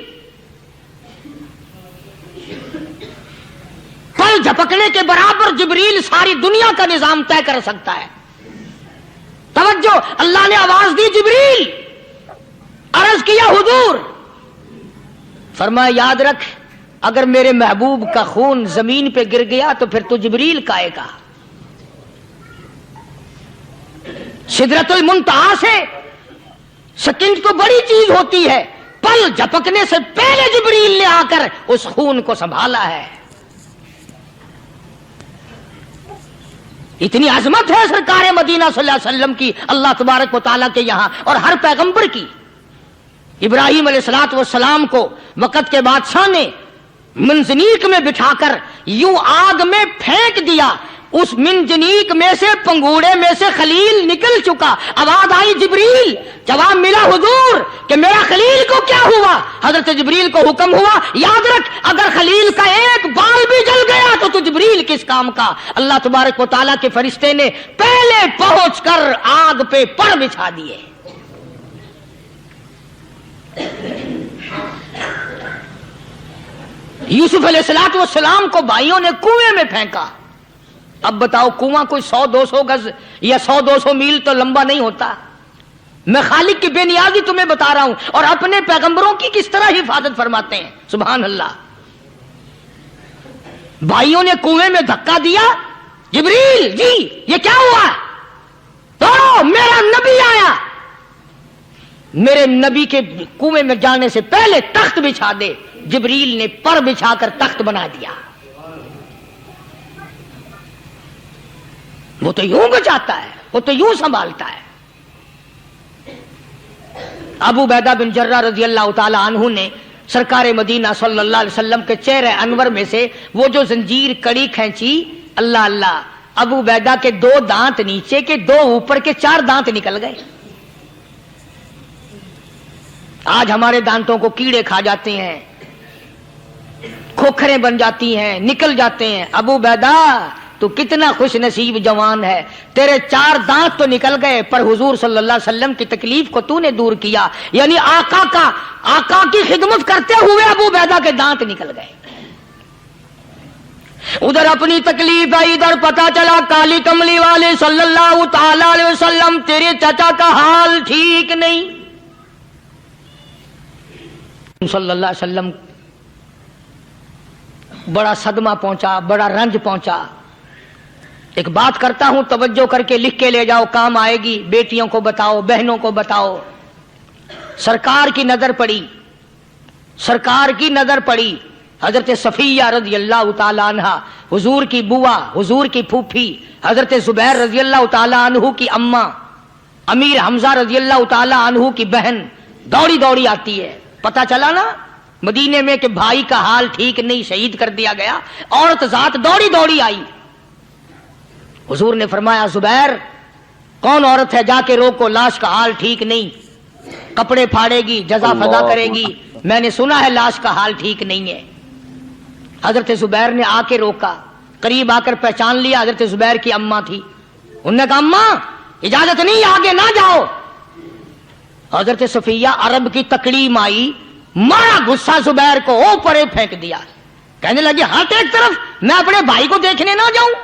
پل جھپکنے کے برابر جبریل ساری دنیا کا نظام طے کر سکتا ہے۔ توجہ، اللہ نے آواز دی، جبریل، عرض کیا حضور، فرمایا یاد رکھ اگر میرے محبوب کا خون زمین پہ گر گیا تو پھر تو جبریل کا آئے گا۔ سدرۃ المنتہا سے سیکنڈ تو بڑی چیز ہوتی ہے، پل جھپکنے سے پہلے جبریل نے آ کر اس خون کو سنبھالا ہے۔ اتنی عظمت ہے سرکار مدینہ صلی اللہ علیہ وسلم کی اللہ تبارک و تعالیٰ کے یہاں اور ہر پیغمبر کی۔ ابراہیم علیہ الصلوۃ والسلام کو وقت کے بادشاہ نے منجنیق میں بٹھا کر یوں آگ میں پھینک دیا، اس منجنیق میں سے، پنگوڑے میں سے خلیل نکل چکا۔ آواز آئی جبریل، جواب ملا حضور کہ میرا خلیل کو کیا ہوا؟ حضرت جبریل کو حکم ہوا، یاد رکھ اگر خلیل کا ایک بال بھی جل گیا تو جبریل کس کام کا؟ اللہ تبارک و تعالیٰ کے فرشتے نے پہلے پہنچ کر آگ پہ پر بچھا دیے۔ یوسف علیہ السلام کو بھائیوں نے کنویں میں پھینکا۔ اب بتاؤ کنواں کوئی 100-200 گز یا 100-200 میل تو لمبا نہیں ہوتا۔ میں خالق کی بے نیازی تمہیں بتا رہا ہوں اور اپنے پیغمبروں کی کس طرح حفاظت فرماتے ہیں، سبحان اللہ۔ بھائیوں نے کنویں میں دھکا دیا، جبریل جی یہ کیا ہوا؟ تو میرا نبی آیا، میرے نبی کے کنویں میں جانے سے پہلے تخت بچھا دے۔ جبریل نے پر بچھا کر تخت بنا دیا۔ وہ تو یوں بچاتا ہے، وہ تو یوں سنبھالتا ہے۔ ابو عبیدہ بن جرہ رضی اللہ تعالی عنہ نے سرکار مدینہ صلی اللہ علیہ وسلم کے چہرے انور میں سے وہ جو زنجیر کڑی کھینچی، اللہ اللہ، ابو عبیدہ کے 2 دانت نیچے کے، 2 اوپر کے، 4 دانت نکل گئے۔ آج ہمارے دانتوں کو کیڑے کھا جاتے ہیں، کھوکھریں بن جاتی ہیں، نکل جاتے ہیں۔ ابو عبیدہ تو کتنا خوش نصیب جوان ہے، تیرے 4 دانت تو نکل گئے پر حضور صلی اللہ علیہ وسلم کی تکلیف کو تو نے دور کیا، یعنی آقا کی خدمت کرتے ہوئے ابو عبیدہ کے دانت نکل گئے۔ ادھر اپنی تکلیف ہے، ادھر پتا چلا کالی کملی والے صلی اللہ تعالی علیہ وسلم تیرے چچا کا حال ٹھیک نہیں۔ صلی اللہ علیہ وسلم بڑا صدمہ پہنچا، بڑا رنج پہنچا۔ ایک بات کرتا ہوں، توجہ کر کے لکھ کے لے جاؤ، کام آئے گی، بیٹیوں کو بتاؤ، بہنوں کو بتاؤ۔ سرکار کی نظر پڑی، سرکار کی نظر پڑی حضرت صفیہ رضی اللہ تعالی عنہ، حضور کی بوا، حضور کی پھوپھی، حضرت زبیر رضی اللہ تعالی عنہ کی اماں، امیر حمزہ رضی اللہ تعالی عنہ کی بہن دوڑی دوڑی آتی ہے۔ پتہ چلا نا مدینے میں کہ بھائی کا حال ٹھیک نہیں، شہید کر دیا گیا، عورت ذات دوڑی دوڑی آئی۔ حضور نے فرمایا زبیر کون عورت ہے، جا کے روکو، لاش کا حال ٹھیک نہیں، کپڑے پھاڑے گی، جزا فضا کرے گی، میں نے سنا ہے لاش کا حال ٹھیک نہیں ہے۔ حضرت زبیر نے آ کے روکا، قریب آ کر پہچان لیا حضرت زبیر کی اماں تھی۔ انہوں نے کہا اماں اجازت نہیں، آگے نہ جاؤ۔ حضرت صفیہ عرب کی تکڑیم آئی، مارا غصہ زبیر کو، اوپر پھینک دیا، کہنے لگی ہٹ ایک طرف، میں اپنے بھائی کو دیکھنے نہ جاؤں۔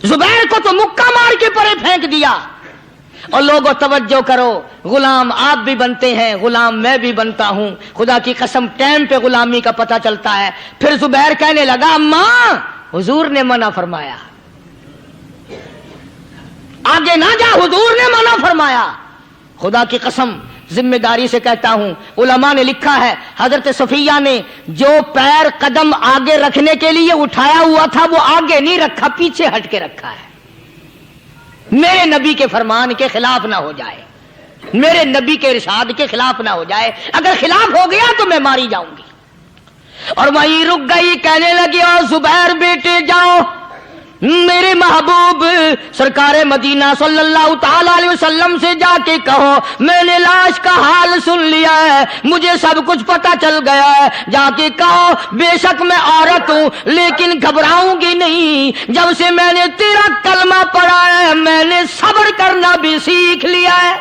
زبیر کو تو مکہ مار کے پرے پھینک دیا۔ اور لوگوں توجہ کرو، غلام آپ بھی بنتے ہیں، غلام میں بھی بنتا ہوں، خدا کی قسم ٹائم پہ غلامی کا پتہ چلتا ہے۔ پھر زبیر کہنے لگا اماں حضور نے منع فرمایا، آگے نہ جا، حضور نے منع فرمایا۔ خدا کی قسم ذمہ داری سے کہتا ہوں، علماء نے لکھا ہے حضرت صفیہ نے جو پیر قدم آگے رکھنے کے لیے اٹھایا ہوا تھا وہ آگے نہیں رکھا، پیچھے ہٹ کے رکھا ہے، میرے نبی کے فرمان کے خلاف نہ ہو جائے، میرے نبی کے ارشاد کے خلاف نہ ہو جائے، اگر خلاف ہو گیا تو میں ماری جاؤں گی۔ اور وہیں رک گئی، کہنے لگی اور زبیر بیٹے جاؤ، میرے محبوب سرکار مدینہ صلی اللہ تعالی علیہ وسلم سے جا کے کہو میں نے لاش کا حال سن لیا ہے، مجھے سب کچھ پتا چل گیا ہے، جا کے کہو بے شک میں عورت ہوں لیکن گھبراؤں گی نہیں، جب سے میں نے تیرا کلمہ پڑھا ہے میں نے صبر کرنا بھی سیکھ لیا ہے۔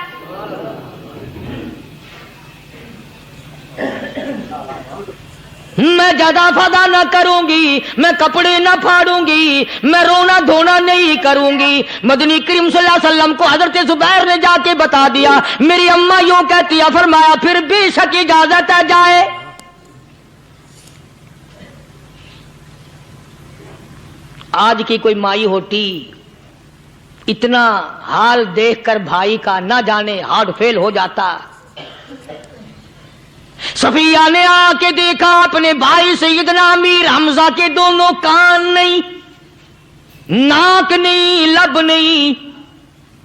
میں جدا فدا نہ کروں گی، میں کپڑے نہ پھاڑوں گی، میں رونا دھونا نہیں کروں گی۔ مدنی کریم صلی اللہ علیہ وسلم کو حضرت زبیر نے جا کے بتا دیا، میری اماں یوں کہتی ہے، فرمایا پھر بے شک اجازت ہے جائے۔ آج کی کوئی مائی ہوتی اتنا حال دیکھ کر بھائی کا نہ جانے ہارٹ فیل ہو جاتا۔ صفیہ نے آ کے دیکھا اپنے بھائی سیدنا امیر حمزہ کے دونوں کان نہیں، ناک نہیں، لب نہیں،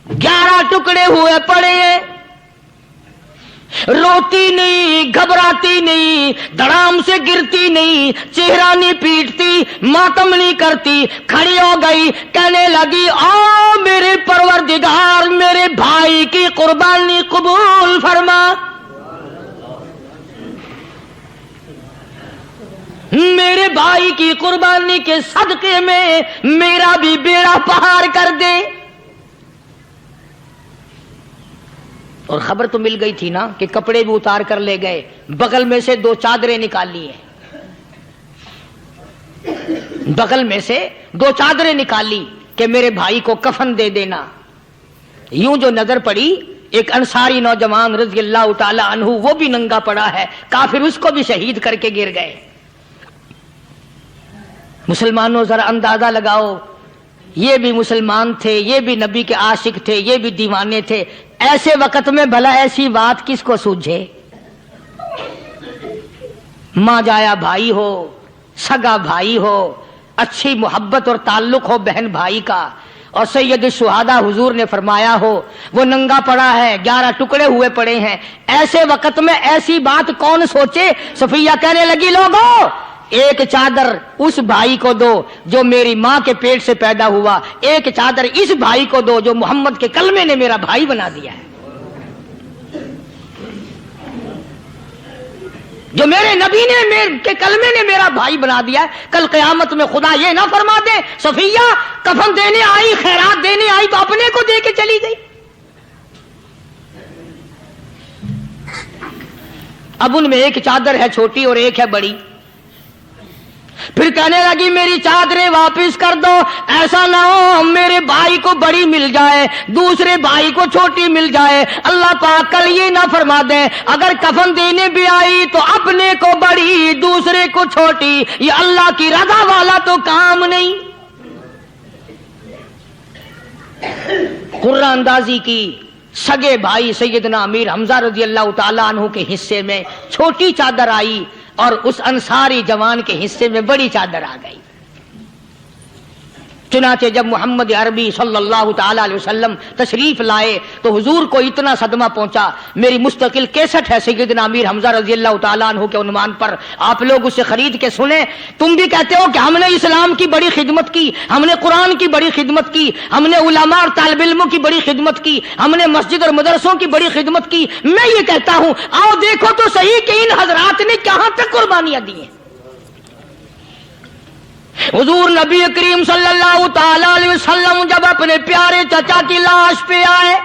11 ٹکڑے ہوئے پڑے ہیں، روتی نہیں، گھبراتی نہیں، دھڑام سے گرتی نہیں، چہرہ نہیں پیٹتی، ماتم نہیں کرتی، کھڑی ہو گئی، کہنے لگی آ میرے پروردگار میرے بھائی کی قربانی قبول فرما، میرے بھائی کی قربانی کے صدقے میں میرا بھی بیڑا پہاڑ کر دے۔ اور خبر تو مل گئی تھی نا کہ کپڑے بھی اتار کر لے گئے، بغل میں سے 2 چادریں نکالی ہیں، بغل میں سے 2 چادریں نکالی کہ میرے بھائی کو کفن دے دینا۔ یوں جو نظر پڑی ایک انصاری نوجوان رضی اللہ تعالی عنہ، وہ بھی ننگا پڑا ہے، کافر اس کو بھی شہید کر کے گر گئے۔ مسلمانوں ذرا اندازہ لگاؤ، یہ بھی مسلمان تھے، یہ بھی نبی کے عاشق تھے، یہ بھی دیوانے تھے، ایسے وقت میں بھلا ایسی بات کس کو سوجھے؟ ماں جایا بھائی ہو، سگا بھائی ہو، اچھی محبت اور تعلق ہو بہن بھائی کا، اور سید الشہداء حضور نے فرمایا ہو وہ ننگا پڑا ہے، 11 ٹکڑے ہوئے پڑے ہیں، ایسے وقت میں ایسی بات کون سوچے؟ صفیہ کہنے لگی لوگوں ایک چادر اس بھائی کو دو جو میری ماں کے پیٹ سے پیدا ہوا، ایک چادر اس بھائی کو دو جو محمد کے کلمے نے میرا بھائی بنا دیا ہے، جو میرے نبی نے میرے کے کلمے نے میرا بھائی بنا دیا ہے۔ کل قیامت میں خدا یہ نہ فرما دے صفیہ کفن دینے آئی، خیرات دینے آئی تو اپنے کو دے کے چلی گئی۔ اب ان میں ایک چادر ہے چھوٹی اور ایک ہے بڑی، پھر کہنے لگی میری چادریں واپس کر دو، ایسا نہ ہو میرے بھائی کو بڑی مل جائے دوسرے بھائی کو چھوٹی مل جائے، اللہ پاک کل یہ نہ فرما دے اگر کفن دینے بھی آئی تو اپنے کو بڑی دوسرے کو چھوٹی، یہ اللہ کی رضا والا تو کام نہیں۔ قرہ اندازی کی، سگے بھائی سیدنا امیر حمزہ رضی اللہ تعالیٰ عنہ کے حصے میں چھوٹی چادر آئی اور اس انصاری جوان کے حصے میں بڑی چادر آ گئی۔ چنانچہ جب محمد عربی صلی اللہ تعالی علیہ وسلم تشریف لائے تو حضور کو اتنا صدمہ پہنچا، میری مستقل کیسٹ ہے سیدنا امیر حمزہ رضی اللہ تعالیٰ عنہ کے عنوان پر، آپ لوگ اسے خرید کے سنیں۔ تم بھی کہتے ہو کہ ہم نے اسلام کی بڑی خدمت کی، ہم نے قرآن کی بڑی خدمت کی، ہم نے علماء اور طالب علموں کی بڑی خدمت کی، ہم نے مسجد اور مدرسوں کی بڑی خدمت کی۔ میں یہ کہتا ہوں آؤ دیکھو تو صحیح کہ ان حضرات نے کہاں تک قربانیاں دی ہیں۔ حضور نبی کریم صلی اللہ تعالی علیہ وسلم جب اپنے پیارے چچا کی لاش پہ آئے،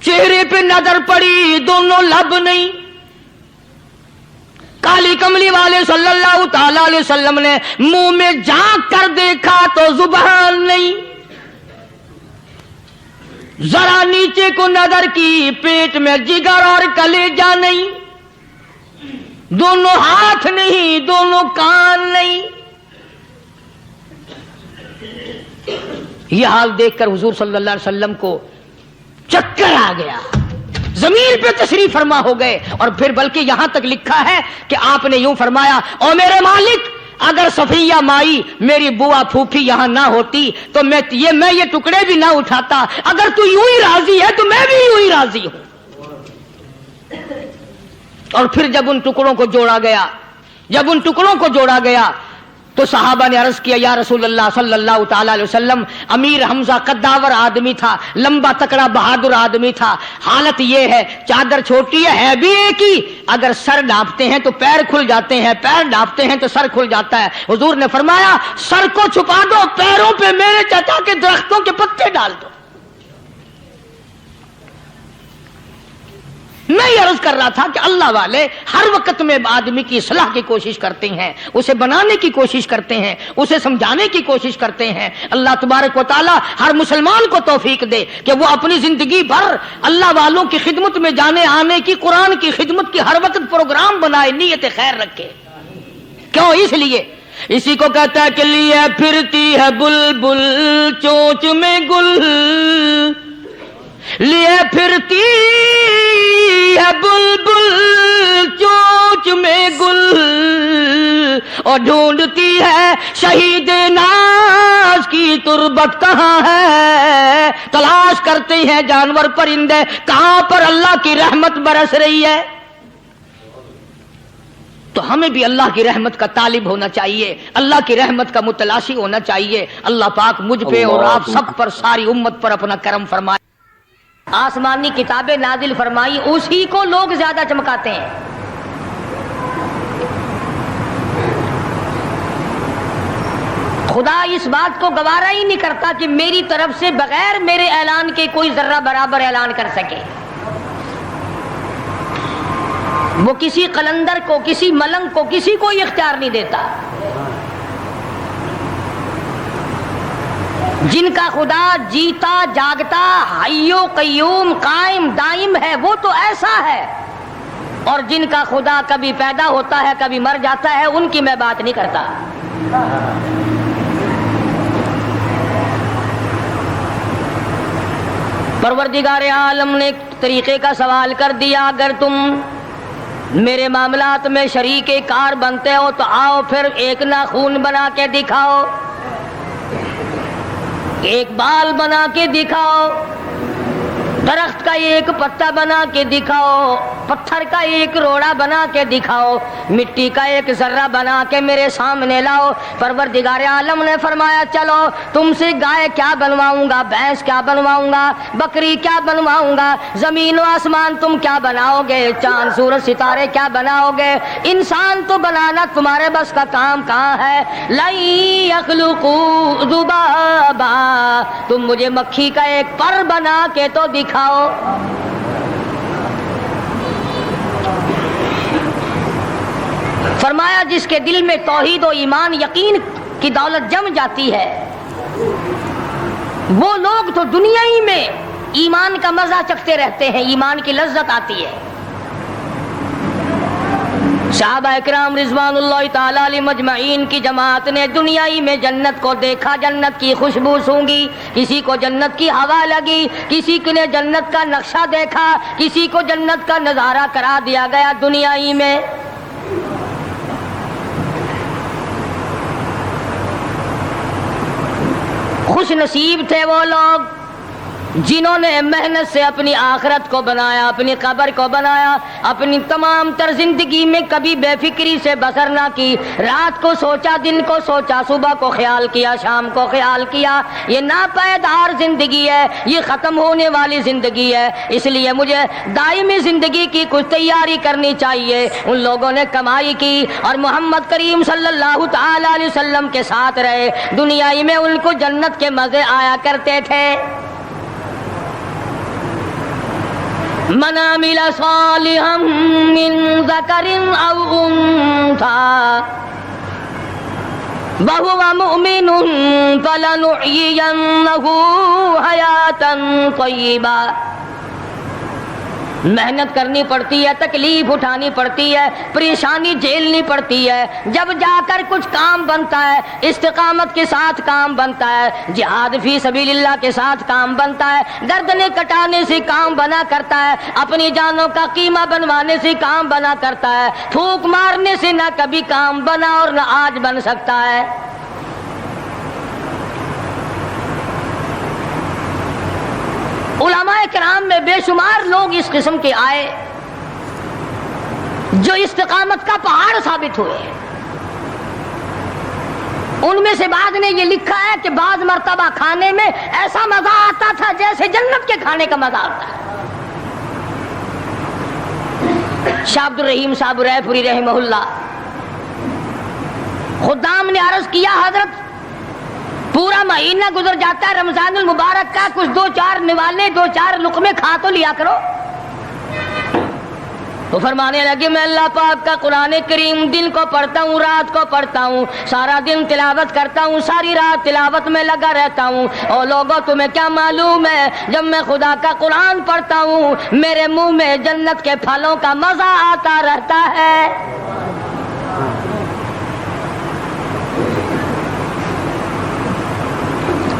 چہرے پہ نظر پڑی دونوں لب نہیں، کالی کملی والے صلی اللہ تعالی علیہ وسلم نے منہ میں جھانک کر دیکھا تو زبان نہیں، ذرا نیچے کو نظر کی پیٹ میں جگر اور کلیجہ نہیں، دونوں ہاتھ نہیں، دونوں کان نہیں۔ یہ حال دیکھ کر حضور صلی اللہ علیہ وسلم کو چکر آ گیا، زمین پہ تشریف فرما ہو گئے، اور پھر بلکہ یہاں تک لکھا ہے کہ آپ نے یوں فرمایا او میرے مالک اگر صفیہ مائی میری بوا پھوپھی یہاں نہ ہوتی تو میں یہ ٹکڑے بھی نہ اٹھاتا، اگر تو یوں ہی راضی ہے تو میں بھی یوں ہی راضی ہوں۔ اور پھر جب ان ٹکڑوں کو جوڑا گیا، تو صحابہ نے عرض کیا یا رسول اللہ صلی اللہ تعالی علیہ وسلم، امیر حمزہ قداور آدمی تھا، لمبا تکڑا بہادر آدمی تھا، حالت یہ ہے چادر چھوٹی ہے بھی ایک ہی، اگر سر ڈھانپتے ہیں تو پیر کھل جاتے ہیں، پیر ڈھانپتے ہیں تو سر کھل جاتا ہے۔ حضور نے فرمایا سر کو چھپا دو، پیروں پہ میرے چچا کے درختوں کے پتے ڈال دو۔ میں یہ عرض کر رہا تھا کہ اللہ والے ہر وقت میں آدمی کی اصلاح کی کوشش کرتے ہیں، اسے بنانے کی کوشش کرتے ہیں، اسے سمجھانے کی کوشش کرتے ہیں۔ اللہ تبارک و تعالی ہر مسلمان کو توفیق دے کہ وہ اپنی زندگی بھر اللہ والوں کی خدمت میں جانے آنے کی، قرآن کی خدمت کی ہر وقت پروگرام بنائے، نیت خیر رکھے۔ کیوں؟ اس لیے اسی کو کہتا ہے کہ لیے پھرتی ہے بلبل چونچ میں گل، لیے پھرتی ہے بلبل چونچ میں گل، اور ڈھونڈتی ہے شہید ناز کی تربت کہاں ہے، تلاش کرتے ہیں جانور پرندے کہاں پر اللہ کی رحمت برس رہی ہے۔ تو ہمیں بھی اللہ کی رحمت کا طالب ہونا چاہیے، اللہ کی رحمت کا متلاشی ہونا چاہیے۔ اللہ پاک مجھ پہ اور آپ سب پر، ساری امت پر اپنا کرم فرمائے۔ آسمانی کتابیں نازل فرمائی، اسی کو لوگ زیادہ چمکاتے ہیں۔ خدا اس بات کو گوارا ہی نہیں کرتا کہ میری طرف سے بغیر میرے اعلان کے کوئی ذرہ برابر اعلان کر سکے۔ وہ کسی قلندر کو، کسی ملنگ کو، کسی کو اختیار نہیں دیتا۔ جن کا خدا جیتا جاگتا حی و قیوم قائم دائم ہے وہ تو ایسا ہے، اور جن کا خدا کبھی پیدا ہوتا ہے کبھی مر جاتا ہے ان کی میں بات نہیں کرتا۔ پروردگار عالم نے ایک طریقے کا سوال کر دیا، اگر تم میرے معاملات میں شریک کار بنتے ہو تو آؤ پھر ایک ناخون بنا کے دکھاؤ، ایک بال بنا کے دکھاؤ، درخت کا ایک پتا بنا کے دکھاؤ، پتھر کا ایک روڑا بنا کے دکھاؤ، مٹی کا ایک ذرہ بنا کے میرے سامنے لاؤ۔ پروردگار عالم نے فرمایا چلو تم سے گائے کیا بنواؤں گا، بھینس کیا بنواؤں گا، بکری کیا بنواؤں گا، زمین و آسمان تم کیا بناؤ گے، چاند سورج ستارے کیا بناؤ گے، انسان تو بنانا تمہارے بس کا کام کہاں ہے۔ لَن يَخْلُقُوا ذُبَابًا، تم مجھے مکھی کا ایک پر بنا کے تو دکھاؤ۔ فرمایا جس کے دل میں توحید و ایمان یقین کی دولت جم جاتی ہے، وہ لوگ تو دنیا ہی میں ایمان کا مزہ چکھتے رہتے ہیں، ایمان کی لذت آتی ہے۔ صحابہ اکرام رضوان اللہ تعالی علیہ مجمعین کی جماعت نے دنیا ہی میں جنت کو دیکھا، جنت کی خوشبو سونگھی، کسی کو جنت کی ہوا لگی، کسی نے جنت کا نقشہ دیکھا، کسی کو جنت کا نظارہ کرا دیا گیا دنیا ہی میں۔ خوش نصیب تھے وہ لوگ جنہوں نے محنت سے اپنی آخرت کو بنایا، اپنی قبر کو بنایا، اپنی تمام تر زندگی میں کبھی بے فکری سے بسر نہ کی، رات کو سوچا، دن کو سوچا، صبح کو خیال کیا، شام کو خیال کیا۔ یہ ناپائیدار زندگی ہے، یہ ختم ہونے والی زندگی ہے، اس لیے مجھے دائمی زندگی کی کچھ تیاری کرنی چاہیے۔ ان لوگوں نے کمائی کی اور محمد کریم صلی اللہ تعالی علیہ وسلم کے ساتھ رہے، دنیا ہی میں ان کو جنت کے مزے آیا کرتے تھے۔ من عمل صالحا من ذکر او انثى وهو مؤمن فلنحيينه حیاتا طیبا۔ محنت کرنی پڑتی ہے، تکلیف اٹھانی پڑتی ہے، پریشانی جھیلنی پڑتی ہے، جب جا کر کچھ کام بنتا ہے، استقامت کے ساتھ کام بنتا ہے، جہاد فی سبیل اللہ کے ساتھ کام بنتا ہے، گردنیں کٹانے سے کام بنا کرتا ہے، اپنی جانوں کا قیمہ بنوانے سے کام بنا کرتا ہے، پھونک مارنے سے نہ کبھی کام بنا اور نہ آج بن سکتا ہے۔ علماء کرام میں بے شمار لوگ اس قسم کے آئے جو استقامت کا پہاڑ ثابت ہوئے۔ ان میں سے بعض نے یہ لکھا ہے کہ بعض مرتبہ کھانے میں ایسا مزہ آتا تھا جیسے جنت کے کھانے کا مزہ آتا ہے۔ شاہ عبد الرحیم صاحب رائے پوری رحمہ اللہ، خدام نے عرض کیا حضرت پورا مہینہ گزر جاتا ہے رمضان المبارک کا، کچھ دو چار نوالے دو چار لقمے کھا تو لیا کرو۔ تو فرمانے لگے میں اللہ پاک کا قرآن کریم دن کو پڑھتا ہوں رات کو پڑھتا ہوں، سارا دن تلاوت کرتا ہوں، ساری رات تلاوت میں لگا رہتا ہوں، اور لوگوں تمہیں کیا معلوم ہے جب میں خدا کا قرآن پڑھتا ہوں میرے منہ میں جنت کے پھلوں کا مزہ آتا رہتا ہے۔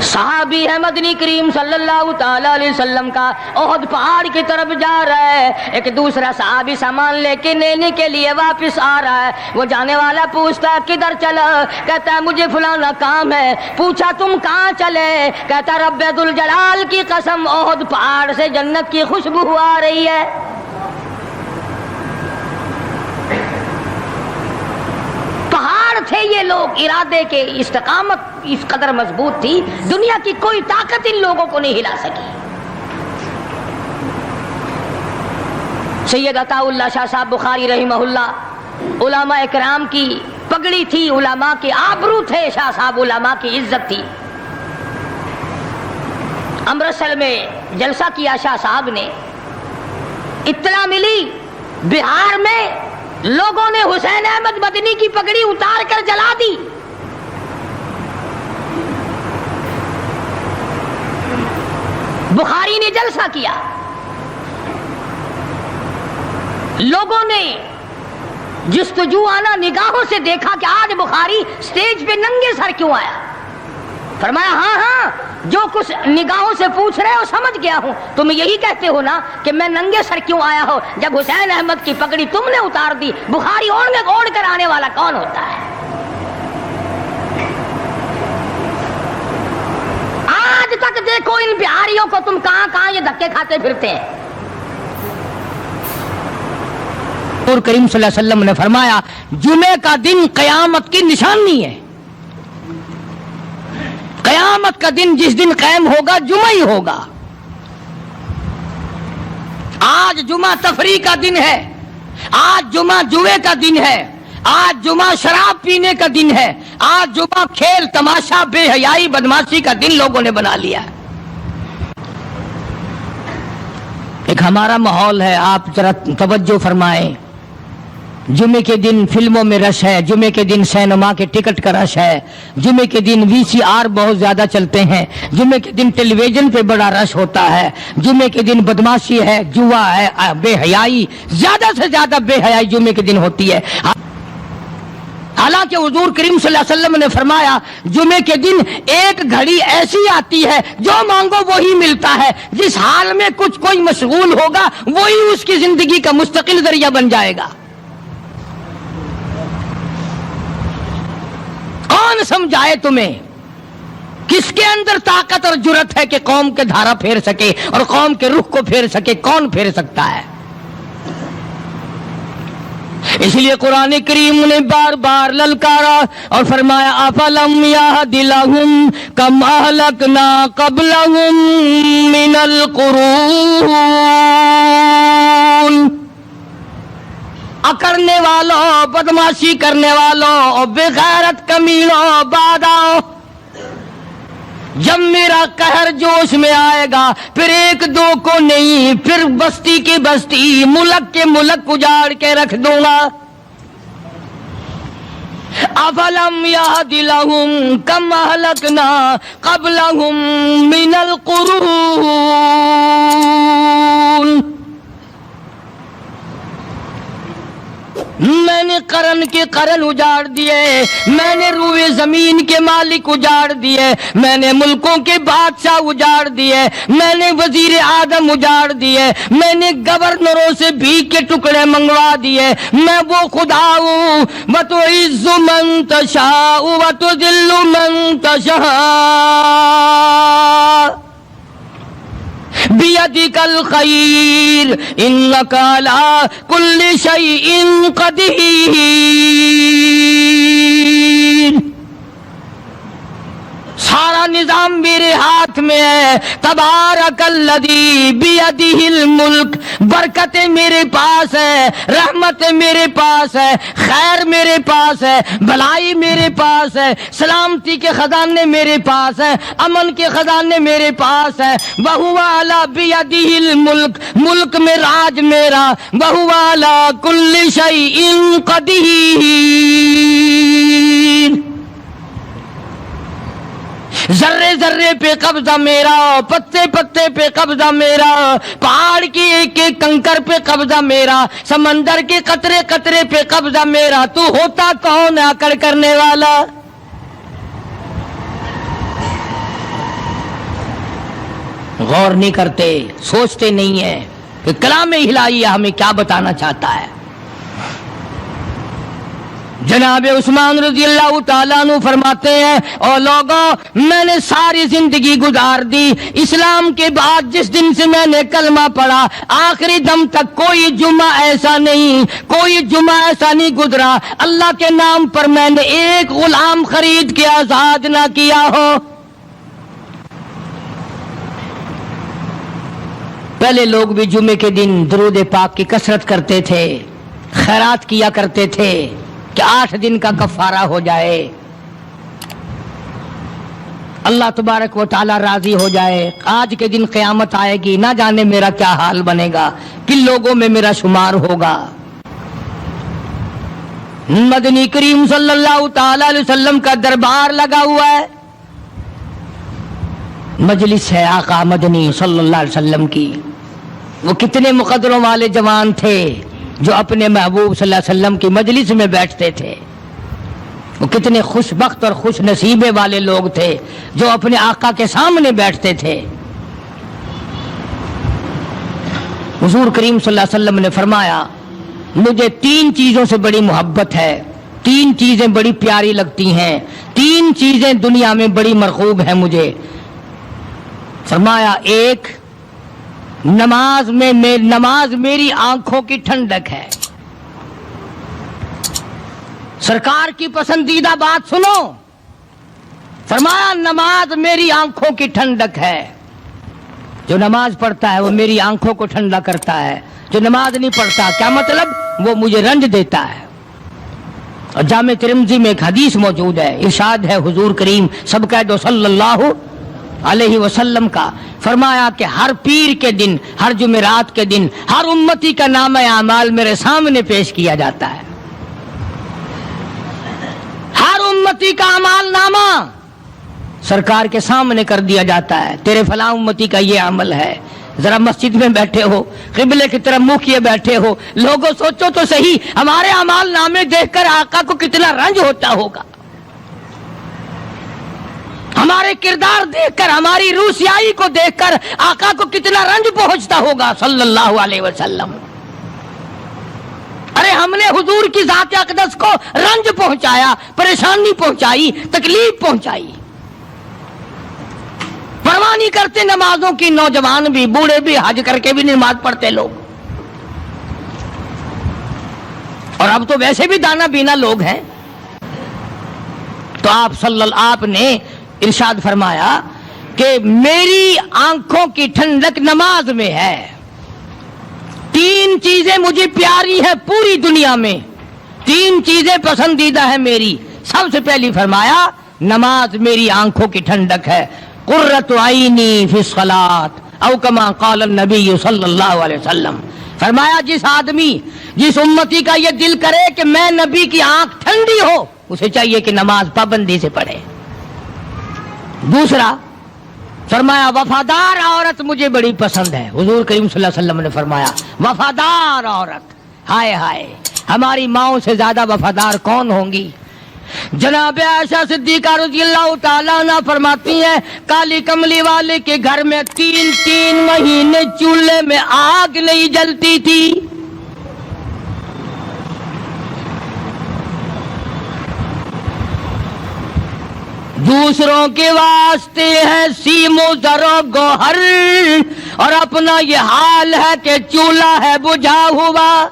صحابی ہے مدنی کریم صلی اللہ تعالی علیہ وسلم کا، احد پہاڑ کی طرف جا رہا ہے، ایک دوسرا صحابی سامان لے کے لینے کے لیے واپس آ رہا ہے، وہ جانے والا پوچھتا ہے کدھر چلا؟ کہتا ہے مجھے فلانا کام ہے۔ پوچھا تم کہاں چلے؟ کہتا رب ذوالجلال کی قسم احد پہاڑ سے جنت کی خوشبو آ رہی ہے۔ پہاڑ تھے یہ لوگ، ارادے کے استقامت اس قدر مضبوط تھی، دنیا کی کوئی طاقت ان لوگوں کو نہیں ہلا سکی۔ سید عطا اللہ شاہ صاحب بخاری رحمہ اللہ، علماء اکرام کی پگڑی تھی، علماء کے آبرو تھے شاہ صاحب، علماء کی عزت تھی۔ امرتسر میں جلسہ کیا شاہ صاحب نے، اطلاع ملی بہار میں لوگوں نے حسین احمد مدنی کی پگڑی اتار کر جلا دی۔ بخاری نے جلسہ کیا، لوگوں نے جستجوانہ نگاہوں سے دیکھا کہ آج بخاری سٹیج پہ ننگے سر کیوں آیا؟ فرمایا ہاں ہاں جو کچھ نگاہوں سے پوچھ رہے ہو سمجھ گیا ہوں، تم یہی کہتے ہو نا کہ میں ننگے سر کیوں آیا ہو؟ جب حسین احمد کی پگڑی تم نے اتار دی، بخاری اوڑھ کر آنے والا کون ہوتا ہے؟ آج تک دیکھو ان بہاریوں کو تم کہاں کہاں یہ دھکے کھاتے پھرتے ہیں۔ اور کریم صلی اللہ علیہ وسلم نے فرمایا جمعے کا دن قیامت کی نشانی ہے، قیامت کا دن جس دن قائم ہوگا جمعہ ہی ہوگا۔ آج جمعہ تفریح کا دن ہے، آج جمعہ جوئے کا دن ہے، آج جمعہ شراب پینے کا دن ہے، آج جمعہ کھیل تماشا بے حیائی بدماشی کا دن لوگوں نے بنا لیا۔ ایک ہمارا ماحول ہے، آپ ذرا توجہ فرمائیں۔ جمعے کے دن فلموں میں رش ہے، جمعے کے دن سینما کے ٹکٹ کا رش ہے، جمعے کے دن VCR بہت زیادہ چلتے ہیں، جمعے کے دن ٹیلی ویژن پہ بڑا رش ہوتا ہے، جمعے کے دن بدماشی ہے، جوا ہے، بے حیائی، زیادہ سے زیادہ بے حیائی جمعے کے دن ہوتی ہے۔ حالانکہ حضور کریم صلی اللہ علیہ وسلم نے فرمایا جمعے کے دن ایک گھڑی ایسی آتی ہے جو مانگو وہی ملتا ہے، جس حال میں کچھ کوئی مشغول ہوگا وہی اس کی زندگی کا مستقل ذریعہ بن جائے گا۔ کون سمجھائے تمہیں؟ کس کے اندر طاقت اور جرت ہے کہ قوم کے دھارا پھیر سکے اور قوم کے رخ کو پھیر سکے؟ کون پھیر سکتا ہے؟ اس لیے قرآن کریم نے بار بار للکارا اور فرمایا افلم یہد لہم کم اہلکنا قبلہم من القرون، اکرنے والوں، بدماشی کرنے والوں اور بے غیرت کمینوں، بعد آؤ، جب میرا قہر جوش میں آئے گا پھر ایک دو کو نہیں، پھر بستی کی بستی، ملک کے ملک اجاڑ کے رکھ دوں گا۔ افلم یہد لہم کم اہلکنا قبلہم من القرون، میں نے قرن کے قرن اجاڑ دیے، میں نے روئے زمین کے مالک اجاڑ دیے، میں نے ملکوں کے بادشاہ اجاڑ دیے، میں نے وزیر اعظم اجاڑ دیے، میں نے گورنروں سے بھیک کے ٹکڑے منگوا دیے۔ میں وہ خدا ہوں وَتُعِزُّ مَن تَشَاءُ وَتُذِلُّ مَن تَشَاءُ بیدک الخیر انک علی کل شیء قدیر۔ کا نظام میرے ہاتھ میں ہے. تبارک الذی بیدہ الملک. برکتیں میرے پاس ہے, رحمتیں میرے پاس ہے, خیر میرے پاس ہے, بھلائی میرے پاس ہے, سلامتی کے خزانے میرے پاس ہے, امن کے خزانے میرے پاس ہے. وَهُوَ عَلَى بِيَدِهِ الْمُلْكُ. ملک میں راج میرا. وَهُوَ عَلَى كُلِّ شَيْءٍ قَدِيرٌ. ذرے ذرے پہ قبضہ میرا, پتے پتے پہ قبضہ میرا, پہاڑ کی ایک ایک کنکر پہ قبضہ میرا, سمندر کے قطرے قطرے پہ قبضہ میرا. تو ہوتا کون ہے اکڑ کرنے والا؟ غور نہیں کرتے, سوچتے نہیں ہیں کہ کلام الہیہ ہمیں کیا بتانا چاہتا ہے. جناب عثمان رضی اللہ تعالیٰ عنہ فرماتے ہیں, اور لوگوں میں نے ساری زندگی گزار دی, اسلام کے بعد جس دن سے میں نے کلمہ پڑھا آخری دم تک کوئی جمعہ ایسا نہیں گزرا اللہ کے نام پر میں نے ایک غلام خرید کے آزاد نہ کیا ہو. پہلے لوگ بھی جمعے کے دن درود پاک کی کثرت کرتے تھے, خیرات کیا کرتے تھے کہ 8 دن کا کفارہ ہو جائے, اللہ تبارک و تعالی راضی ہو جائے. آج کے دن قیامت آئے گی, نہ جانے میرا کیا حال بنے گا, کن لوگوں میں میرا شمار ہوگا. مدنی کریم صلی اللہ تعالی علیہ وسلم کا دربار لگا ہوا ہے, مجلس ہے آقا مدنی صلی اللہ علیہ وسلم کی. وہ کتنے مقدروں والے جوان تھے جو اپنے محبوب صلی اللہ علیہ وسلم کی مجلس میں بیٹھتے تھے. وہ کتنے خوش بخت اور خوش نصیبے والے لوگ تھے جو اپنے آقا کے سامنے بیٹھتے تھے. حضور کریم صلی اللہ علیہ وسلم نے فرمایا, مجھے 3 چیزوں سے بڑی محبت ہے, 3 چیزیں بڑی پیاری لگتی ہیں, 3 چیزیں دنیا میں بڑی مرغوب ہیں مجھے. فرمایا, ایک نماز میری آنکھوں کی ٹھنڈک ہے. سرکار کی پسندیدہ بات سنو, فرمایا نماز میری آنکھوں کی ٹھنڈک ہے. جو نماز پڑھتا ہے وہ میری آنکھوں کو ٹھنڈا کرتا ہے, جو نماز نہیں پڑھتا کیا مطلب, وہ مجھے رنج دیتا ہے. اور جامع ترمذی میں ایک حدیث موجود ہے, ارشاد ہے حضور کریم سب کہہ دو صلی اللہ علیہ وسلم کا, فرمایا کہ ہر پیر کے دن, ہر جمعرات کے دن ہر امتی کا نامہ اعمال میرے سامنے پیش کیا جاتا ہے. ہر امتی کا اعمال نامہ سرکار کے سامنے کر دیا جاتا ہے. تیرے فلاں امتی کا یہ عمل ہے. ذرا مسجد میں بیٹھے ہو, قبلے کی طرف منہ کیے بیٹھے ہو, لوگوں سوچو تو صحیح ہمارے اعمال نامے دیکھ کر آقا کو کتنا رنج ہوتا ہوگا. ہمارے کردار دیکھ کر, ہماری روح سیاہی کو دیکھ کر آقا کو کتنا رنج پہنچتا ہوگا صلی اللہ علیہ وسلم. ارے ہم نے حضور کی ذات اقدس کو رنج پہنچایا, پریشانی پہنچائی, تکلیف پہنچائی. پرواہ نہیں کرتے نمازوں کی, نوجوان بھی بوڑھے بھی حج کر کے بھی نماز پڑھتے لوگ. اور اب تو ویسے بھی دانا بینا لوگ ہیں. تو آپ نے ارشاد فرمایا کہ میری آنکھوں کی ٹھنڈک نماز میں ہے. 3 چیزیں مجھے پیاری ہیں پوری دنیا میں, 3 چیزیں پسندیدہ ہیں میری. سب سے پہلی فرمایا نماز میری آنکھوں کی ٹھنڈک ہے. قرۃ عینی فی الصلاۃ او کما قال النبی صلی اللہ علیہ وسلم. فرمایا جس امتی کا یہ دل کرے کہ میں نبی کی آنکھ ٹھنڈی ہو, اسے چاہیے کہ نماز پابندی سے پڑھے. دوسرا فرمایا وفادار عورت مجھے بڑی پسند ہے. حضور کریم صلی اللہ علیہ وسلم نے فرمایا وفادار عورت, ہائے ہائے ہماری ماؤں سے زیادہ وفادار کون ہوں گی. جناب عائشہ صدیقہ رضی اللہ تعالیٰ عنہ فرماتی ہیں کالی کملی والے کے گھر میں 3 مہینے چولہے میں آگ نہیں جلتی تھی. دوسروں کے واسطے ہے سیم و زر و گوہر, اور اپنا یہ حال ہے کہ چولہا ہے بجھا ہوا.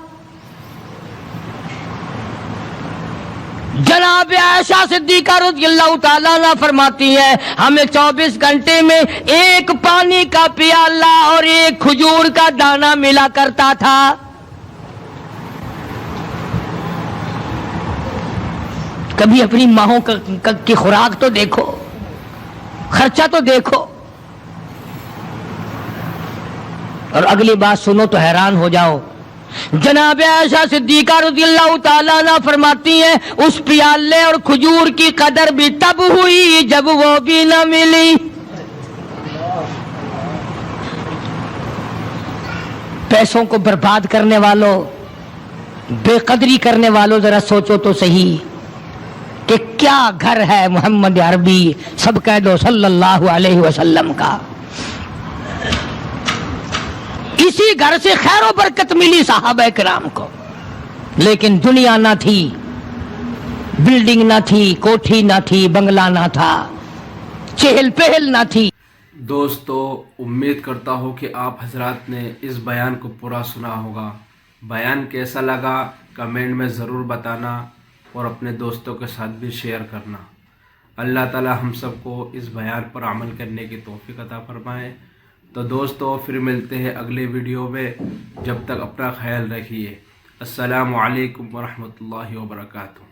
جناب عائشہ صدیقہ رضی اللہ تعالیٰ عنہ فرماتی ہیں ہمیں 24 گھنٹے میں ایک پانی کا پیالہ اور ایک کھجور کا دانہ ملا کرتا تھا. کبھی اپنی ماہوں کی خوراک تو دیکھو, خرچہ تو دیکھو. اور اگلی بات سنو تو حیران ہو جاؤ. جناب عائشہ صدیقہ رضی اللہ تعالیٰ عنہ فرماتی ہیں اس پیالے اور کھجور کی قدر بھی تب ہوئی جب وہ بھی نہ ملی. پیسوں کو برباد کرنے والوں, بے قدری کرنے والوں, ذرا سوچو تو صحیح کہ کیا گھر ہے محمد عربی سب کہہ دو صلی اللہ علیہ وسلم کا. اسی گھر سے خیر و برکت ملی صحابہ کرام کو, لیکن دنیا نہ تھی, بلڈنگ نہ تھی, کوٹھی نہ تھی, بنگلہ نہ تھا, چہل پہل نہ تھی. دوستو امید کرتا ہوں کہ آپ حضرات نے اس بیان کو پورا سنا ہوگا. بیان کیسا لگا کمنٹ میں ضرور بتانا اور اپنے دوستوں کے ساتھ بھی شیئر کرنا. اللہ تعالی ہم سب کو اس بیان پر عمل کرنے کی توفیق عطا فرمائے. تو دوستو پھر ملتے ہیں اگلے ویڈیو میں, جب تک اپنا خیال رکھیے. السلام علیکم ورحمۃ اللہ وبرکاتہ.